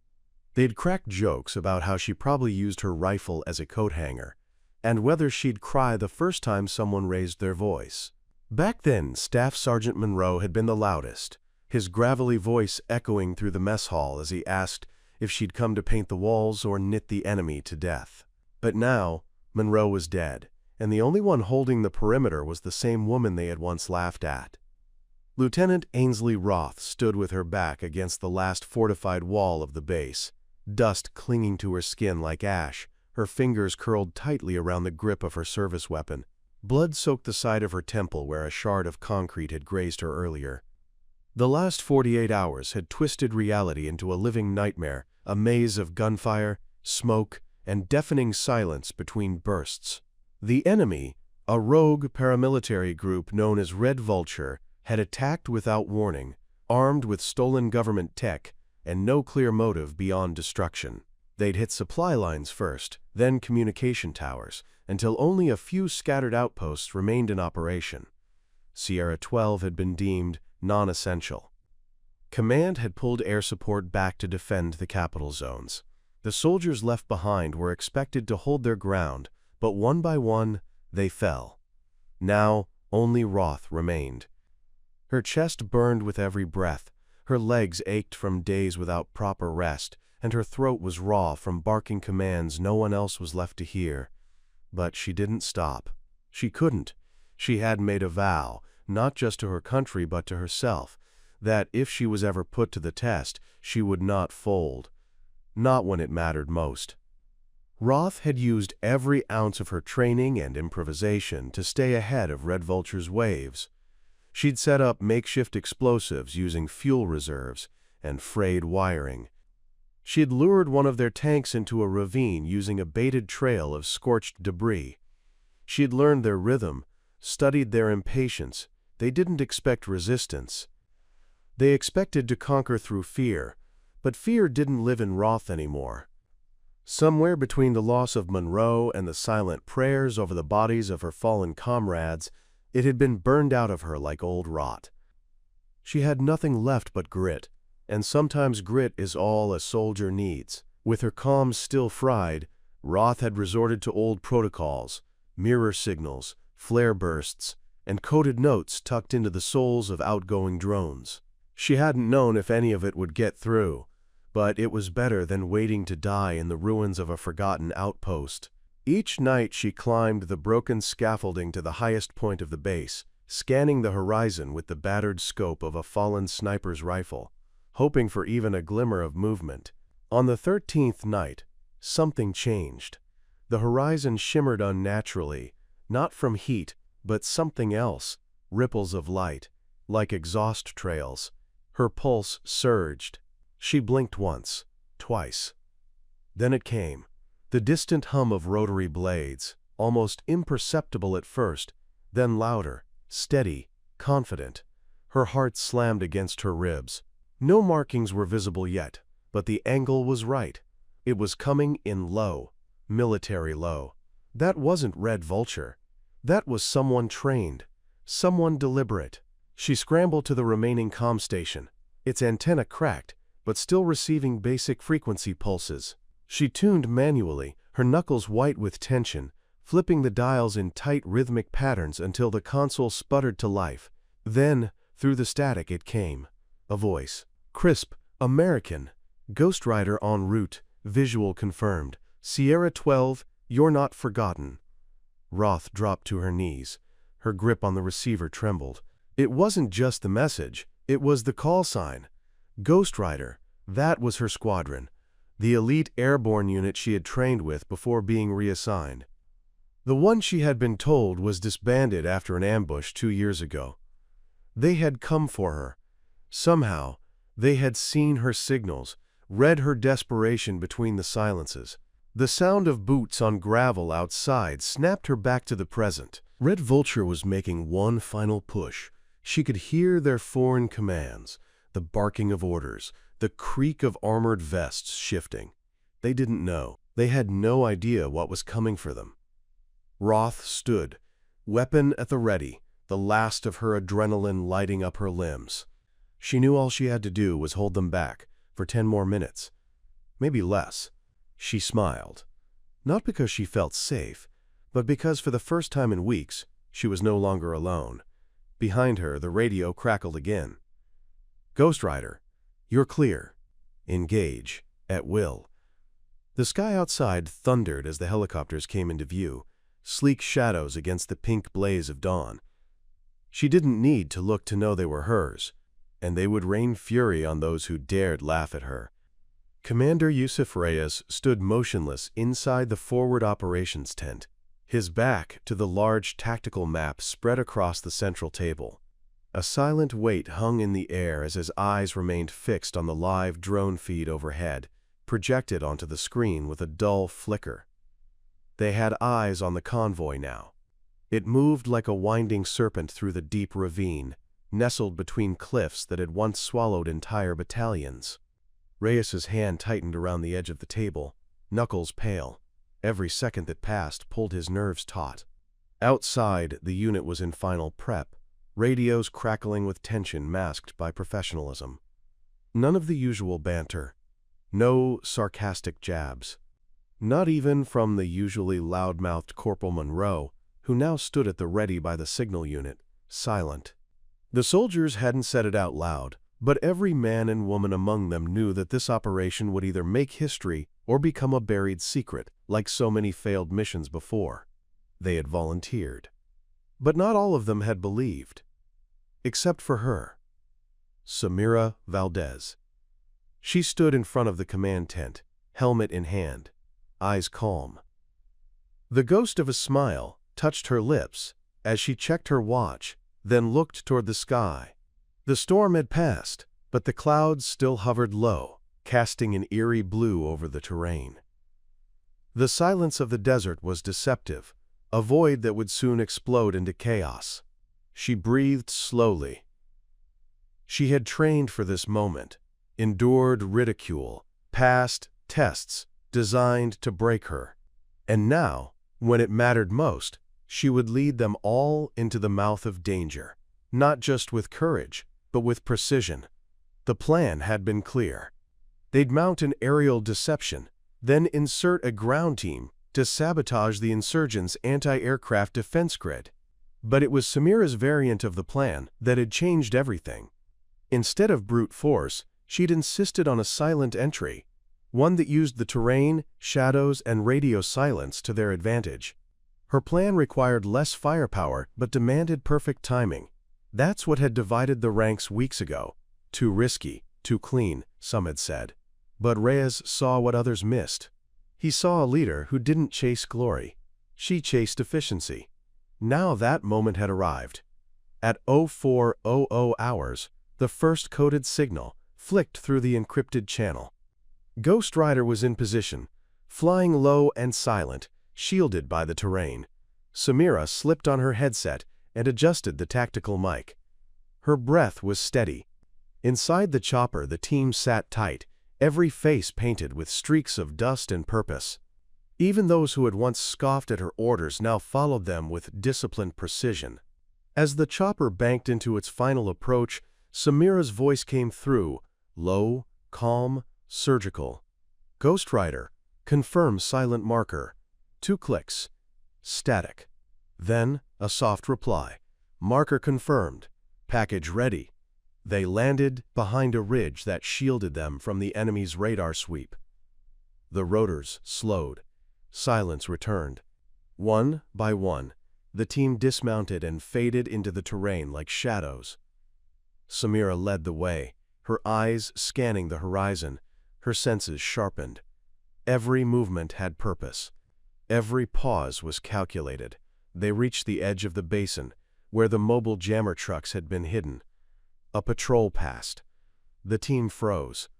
They'd cracked jokes about how she probably used her rifle as a coat hanger, and whether she'd cry the first time someone raised their voice. Back then, Staff Sergeant Monroe had been the loudest, his gravelly voice echoing through the mess hall as he asked if she'd come to paint the walls or knit the enemy to death. But now, Monroe was dead, and the only one holding the perimeter was the same woman they had once laughed at. Lieutenant Ainsley Roth stood with her back against the last fortified wall of the base, dust clinging to her skin like ash, her fingers curled tightly around the grip of her service weapon. Blood soaked the side of her temple where a shard of concrete had grazed her earlier. The last 48 hours had twisted reality into a living nightmare, a maze of gunfire, smoke, and deafening silence between bursts. The enemy, a rogue paramilitary group known as Red Vulture, had attacked without warning, armed with stolen government tech, and no clear motive beyond destruction. They'd hit supply lines first, then communication towers, until only a few scattered outposts remained in operation. Sierra 12 had been deemed non-essential. Command had pulled air support back to defend the capital zones. The soldiers left behind were expected to hold their ground, but one by one, they fell. Now, only Roth remained. Her chest burned with every breath, her legs ached from days without proper rest, and her throat was raw from barking commands no one else was left to hear. But she didn't stop. She couldn't. She had made a vow, not just to her country but to herself, that if she was ever put to the test, she would not fold. Not when it mattered most. Roth had used every ounce of her training and improvisation to stay ahead of Red Vulture's waves. She'd set up makeshift explosives using fuel reserves and frayed wiring. She'd lured one of their tanks into a ravine using a baited trail of scorched debris. She'd learned their rhythm, studied their impatience. They didn't expect resistance. They expected to conquer through fear, but fear didn't live in Roth anymore. Somewhere between the loss of Monroe and the silent prayers over the bodies of her fallen comrades, it had been burned out of her like old rot. She had nothing left but grit, and sometimes grit is all a soldier needs. With her comms still fried, Roth had resorted to old protocols, mirror signals, flare bursts, and coded notes tucked into the souls of outgoing drones. She hadn't known if any of it would get through, but it was better than waiting to die in the ruins of a forgotten outpost. Each night she climbed the broken scaffolding to the highest point of the base, scanning the horizon with the battered scope of a fallen sniper's rifle, hoping for even a glimmer of movement. On the 13th night, something changed. The horizon shimmered unnaturally, not from heat, but something else, ripples of light, like exhaust trails. Her pulse surged. She blinked once, twice. Then it came, the distant hum of rotary blades, almost imperceptible at first, then louder, steady, confident. Her heart slammed against her ribs. No markings were visible yet, but the angle was right. It was coming in low, military low. That wasn't Red Vulture. That was someone trained, someone deliberate. She scrambled to the remaining comm station, its antenna cracked, but still receiving basic frequency pulses. She tuned manually, her knuckles white with tension, flipping the dials in tight rhythmic patterns until the console sputtered to life. Then, through the static it came. A voice. Crisp, American. Ghost Rider en route, visual confirmed. Sierra 12, you're not forgotten. Roth dropped to her knees. Her grip on the receiver trembled. It wasn't just the message, it was the call sign. Ghost Rider, that was her squadron, the elite airborne unit she had trained with before being reassigned. The one she had been told was disbanded after an ambush 2 years ago. They had come for her. Somehow, they had seen her signals, read her desperation between the silences. The sound of boots on gravel outside snapped her back to the present. Red Vulture was making one final push. She could hear their foreign commands, the barking of orders, the creak of armored vests shifting. They didn't know. They had no idea what was coming for them. Roth stood, weapon at the ready, the last of her adrenaline lighting up her limbs. She knew all she had to do was hold them back for 10 more minutes, maybe less. She smiled, not because she felt safe, but because for the first time in weeks, she was no longer alone. Behind her, the radio crackled again. Ghost Rider, you're clear. Engage, at will. The sky outside thundered as the helicopters came into view, sleek shadows against the pink blaze of dawn. She didn't need to look to know they were hers, and they would rain fury on those who dared laugh at her. Commander Yusuf Reyes stood motionless inside the forward operations tent, his back to the large tactical map spread across the central table. A silent weight hung in the air as his eyes remained fixed on the live drone feed overhead, projected onto the screen with a dull flicker. They had eyes on the convoy now. It moved like a winding serpent through the deep ravine, nestled between cliffs that had once swallowed entire battalions. Reyes's hand tightened around the edge of the table, knuckles pale. Every second that passed pulled his nerves taut. Outside, the unit was in final prep, radios crackling with tension masked by professionalism. None of the usual banter. No sarcastic jabs. Not even from the usually loud-mouthed Corporal Monroe, who now stood at the ready by the signal unit, silent. The soldiers hadn't said it out loud, but every man and woman among them knew that this operation would either make history or become a buried secret, like so many failed missions before. They had volunteered. But not all of them had believed. Except for her. Samira Valdez. She stood in front of the command tent, helmet in hand, eyes calm. The ghost of a smile touched her lips as she checked her watch, then looked toward the sky. The storm had passed, but the clouds still hovered low, casting an eerie blue over the terrain. The silence of the desert was deceptive, a void that would soon explode into chaos. She breathed slowly. She had trained for this moment, endured ridicule, passed tests designed to break her. And now, when it mattered most, she would lead them all into the mouth of danger, not just with courage, but with precision. The plan had been clear. They'd mount an aerial deception, then insert a ground team to sabotage the insurgents' anti-aircraft defense grid. But it was Samira's variant of the plan that had changed everything. Instead of brute force, she'd insisted on a silent entry, one that used the terrain, shadows, and radio silence to their advantage. Her plan required less firepower but demanded perfect timing. That's what had divided the ranks weeks ago. Too risky, too clean, some had said. But Reyes saw what others missed. He saw a leader who didn't chase glory. She chased efficiency. Now that moment had arrived. At 0400 hours, the first coded signal flicked through the encrypted channel. Ghost Rider was in position, flying low and silent, shielded by the terrain. Samira slipped on her headset and adjusted the tactical mic. Her breath was steady. Inside the chopper, the team sat tight, every face painted with streaks of dust and purpose. Even those who had once scoffed at her orders now followed them with disciplined precision. As the chopper banked into its final approach, Samira's voice came through, low, calm, surgical. Ghost Rider, confirm silent marker. 2 clicks. Static. Then, a soft reply. Marker confirmed. Package ready. They landed behind a ridge that shielded them from the enemy's radar sweep. The rotors slowed. Silence returned. One by one, the team dismounted and faded into the terrain like shadows. Samira led the way, her eyes scanning the horizon, her senses sharpened. Every movement had purpose. Every pause was calculated. They reached the edge of the basin, where the mobile jammer trucks had been hidden. A patrol passed. The team froze.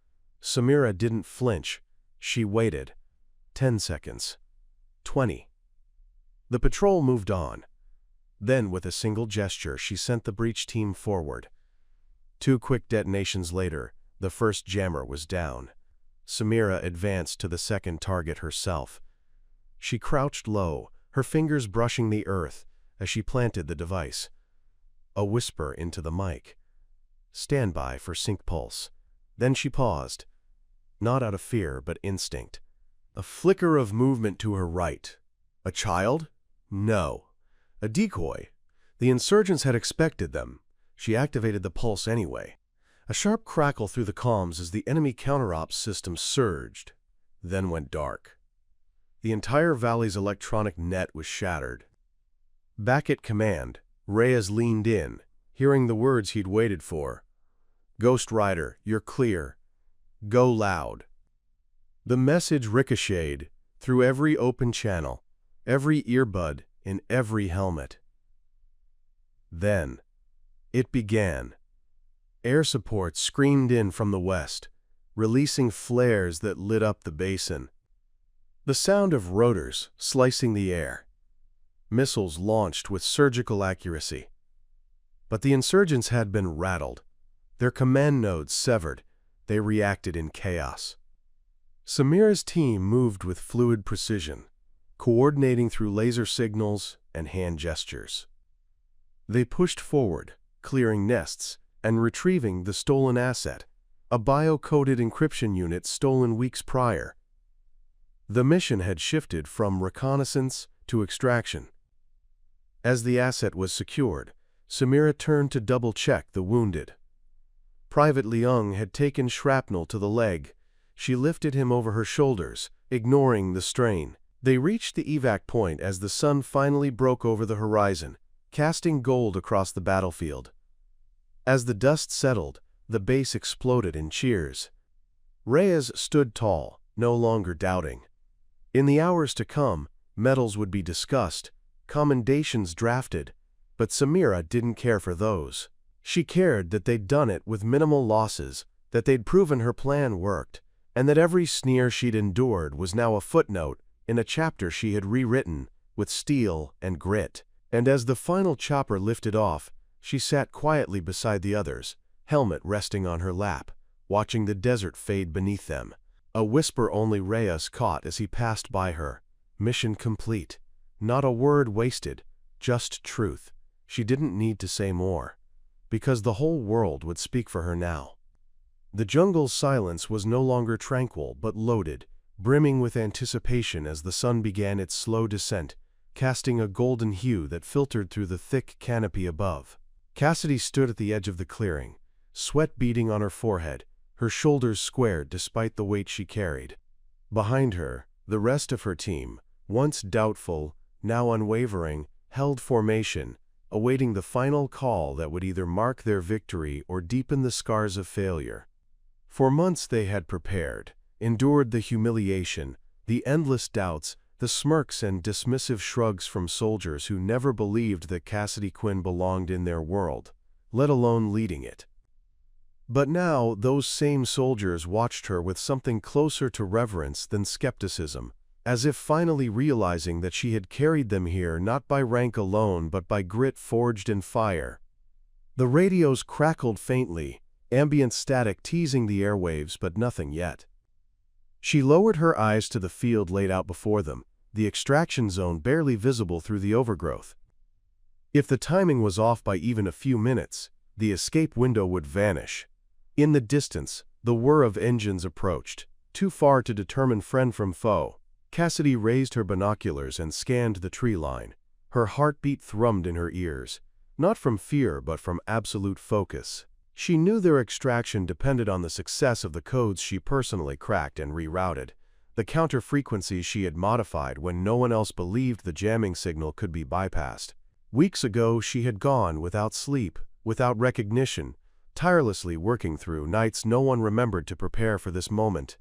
Samira didn't flinch. She waited. 10 seconds. 20. The patrol moved on. Then, with a single gesture, she sent the breach team forward. 2 quick detonations later, the first jammer was down. Samira advanced to the second target herself. She crouched low, her fingers brushing the earth as she planted the device. A whisper into the mic. Stand by for sync pulse. Then she paused. Not out of fear, but instinct. A flicker of movement to her right. A child? No. A decoy. The insurgents had expected them. She activated the pulse anyway. A sharp crackle through the comms as the enemy counter-ops system surged, then went dark. The entire valley's electronic net was shattered. Back at command, Reyes leaned in, hearing the words he'd waited for. Ghost Rider, you're clear. Go loud. The message ricocheted through every open channel, every earbud, in every helmet. Then, it began. Air support screamed in from the west, releasing flares that lit up the basin. The sound of rotors slicing the air. Missiles launched with surgical accuracy. But the insurgents had been rattled, their command nodes severed, they reacted in chaos. Samira's team moved with fluid precision, coordinating through laser signals and hand gestures. They pushed forward, clearing nests and retrieving the stolen asset, a bio-coded encryption unit stolen weeks prior. The mission had shifted from reconnaissance to extraction. As the asset was secured, Samira turned to double-check the wounded. Private Leung had taken shrapnel to the leg. She lifted him over her shoulders, ignoring the strain. They reached the evac point as the sun finally broke over the horizon, casting gold across the battlefield. As the dust settled, the base exploded in cheers. Reyes stood tall, no longer doubting. In the hours to come, medals would be discussed, commendations drafted, but Samira didn't care for those. She cared that they'd done it with minimal losses, that they'd proven her plan worked, and that every sneer she'd endured was now a footnote in a chapter she had rewritten with steel and grit. And as the final chopper lifted off, she sat quietly beside the others, helmet resting on her lap, watching the desert fade beneath them. A whisper only Reyes caught as he passed by her. Mission complete. Not a word wasted, just truth. She didn't need to say more, because the whole world would speak for her now. The jungle's silence was no longer tranquil but loaded, brimming with anticipation as the sun began its slow descent, casting a golden hue that filtered through the thick canopy above. Cassidy stood at the edge of the clearing, sweat beading on her forehead, her shoulders squared despite the weight she carried. Behind her, the rest of her team, once doubtful, now unwavering, held formation, awaiting the final call that would either mark their victory or deepen the scars of failure. For months they had prepared, endured the humiliation, the endless doubts, the smirks and dismissive shrugs from soldiers who never believed that Cassidy Quinn belonged in their world, let alone leading it. But now those same soldiers watched her with something closer to reverence than skepticism, as if finally realizing that she had carried them here not by rank alone but by grit forged in fire. The radios crackled faintly, ambient static teasing the airwaves, but nothing yet. She lowered her eyes to the field laid out before them, the extraction zone barely visible through the overgrowth. If the timing was off by even a few minutes, the escape window would vanish. In the distance, the whir of engines approached, too far to determine friend from foe. Cassidy raised her binoculars and scanned the tree line. Her heartbeat thrummed in her ears, not from fear but from absolute focus. She knew their extraction depended on the success of the codes she personally cracked and rerouted, the counter-frequencies she had modified when no one else believed the jamming signal could be bypassed. Weeks ago she had gone without sleep, without recognition, tirelessly working through nights no one remembered to prepare for this moment.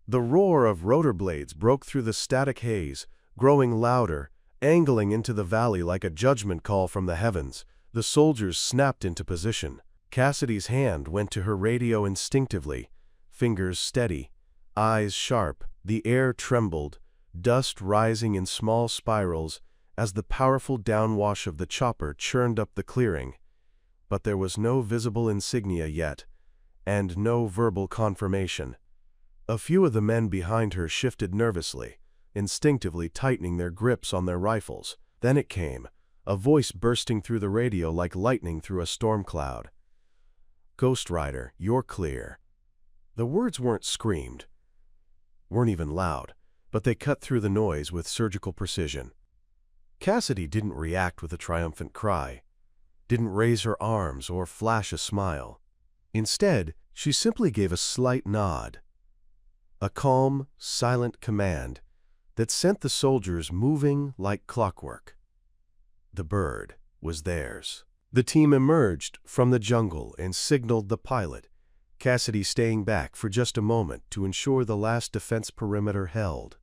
The roar of rotor blades broke through the static haze, growing louder, angling into the valley like a judgment call from the heavens. The soldiers snapped into position. Cassidy's hand went to her radio instinctively, fingers steady, eyes sharp. The air trembled, dust rising in small spirals as the powerful downwash of the chopper churned up the clearing. But there was no visible insignia yet, and no verbal confirmation. A few of the men behind her shifted nervously, instinctively tightening their grips on their rifles. Then it came, a voice bursting through the radio like lightning through a storm cloud. "Ghost Rider, you're clear." The words weren't screamed, weren't even loud, but they cut through the noise with surgical precision. Cassidy didn't react with a triumphant cry, didn't raise her arms or flash a smile. Instead, she simply gave a slight nod, a calm, silent command that sent the soldiers moving like clockwork. The bird was theirs. The team emerged from the jungle and signaled the pilot, Cassidy staying back for just a moment to ensure the last defense perimeter held.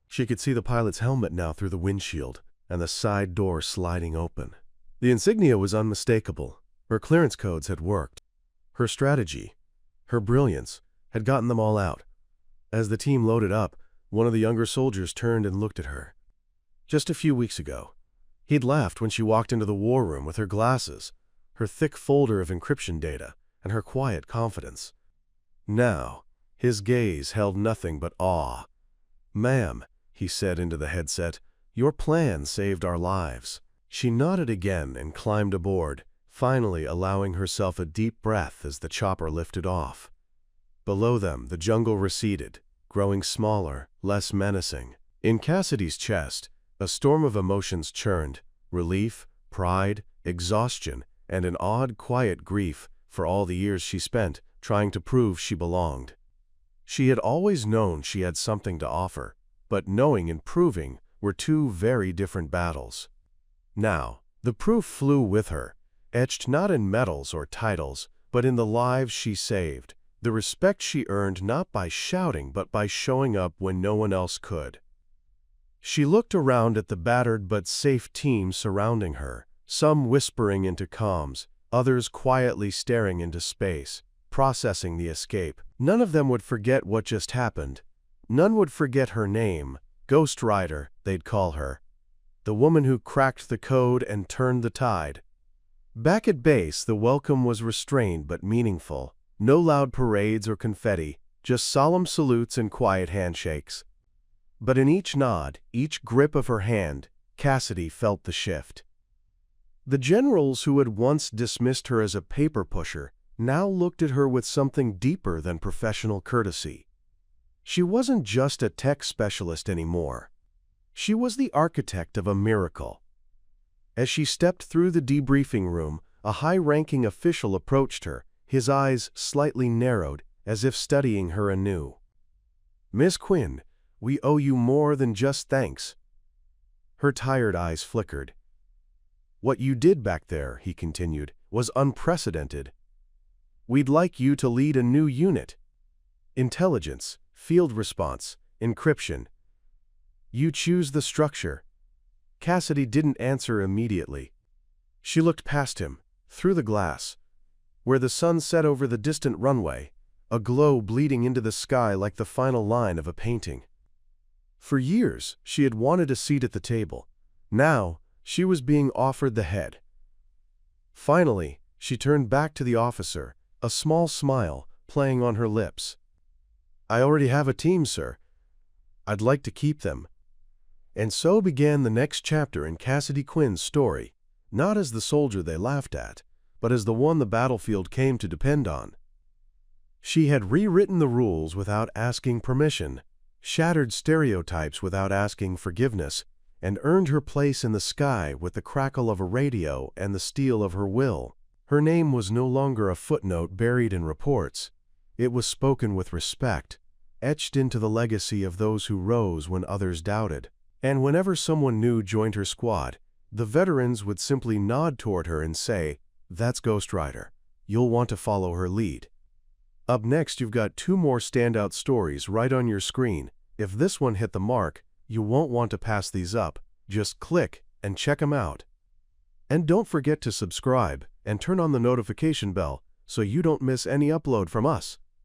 She could see the pilot's helmet now through the windshield and the side door sliding open. The insignia was unmistakable. Her clearance codes had worked. Her strategy, her brilliance, had gotten them all out. As the team loaded up, one of the younger soldiers turned and looked at her. Just a few weeks ago, he'd laughed when she walked into the war room with her glasses, her thick folder of encryption data, and her quiet confidence. Now, his gaze held nothing but awe. "Ma'am," he said into the headset, "your plan saved our lives." She nodded again and climbed aboard, finally allowing herself a deep breath as the chopper lifted off. Below them, the jungle receded, growing smaller, less menacing. In Cassidy's chest, a storm of emotions churned: relief, pride, exhaustion, and an odd, quiet grief for all the years she spent trying to prove she belonged. She had always known she had something to offer, but knowing and proving were two very different battles. Now, the proof flew with her, etched not in medals or titles, but in the lives she saved, the respect she earned not by shouting but by showing up when no one else could. She looked around at the battered but safe team surrounding her, some whispering into comms, others quietly staring into space, processing the escape. None of them would forget what just happened. None would forget her name, Ghost Rider, they'd call her. The woman who cracked the code and turned the tide. Back at base, the welcome was restrained but meaningful. No loud parades or confetti, just solemn salutes and quiet handshakes. But in each nod, each grip of her hand, Cassidy felt the shift. The generals who had once dismissed her as a paper pusher now looked at her with something deeper than professional courtesy. She wasn't just a tech specialist anymore. She was the architect of a miracle. As she stepped through the debriefing room, a high-ranking official approached her, his eyes slightly narrowed, as if studying her anew. "Miss Quinn, we owe you more than just thanks." Her tired eyes flickered. "What you did back there," he continued, "was unprecedented. We'd like you to lead a new unit. Intelligence, field response, encryption. You choose the structure." Cassidy didn't answer immediately. She looked past him, through the glass, where the sun set over the distant runway, a glow bleeding into the sky like the final line of a painting. For years, she had wanted a seat at the table. Now, she was being offered the head. Finally, she turned back to the officer, a small smile playing on her lips. "I already have a team, sir. I'd like to keep them." And so began the next chapter in Cassidy Quinn's story, not as the soldier they laughed at, but as the one the battlefield came to depend on. She had rewritten the rules without asking permission, shattered stereotypes without asking forgiveness, and earned her place in the sky with the crackle of a radio and the steel of her will. Her name was no longer a footnote buried in reports. It was spoken with respect, etched into the legacy of those who rose when others doubted. And whenever someone new joined her squad, the veterans would simply nod toward her and say, "That's Ghost Rider. You'll want to follow her lead." Up next, you've got two more standout stories right on your screen. If this one hit the mark, you won't want to pass these up. Just click and check them out. And don't forget to subscribe and turn on the notification bell so you don't miss any upload from us.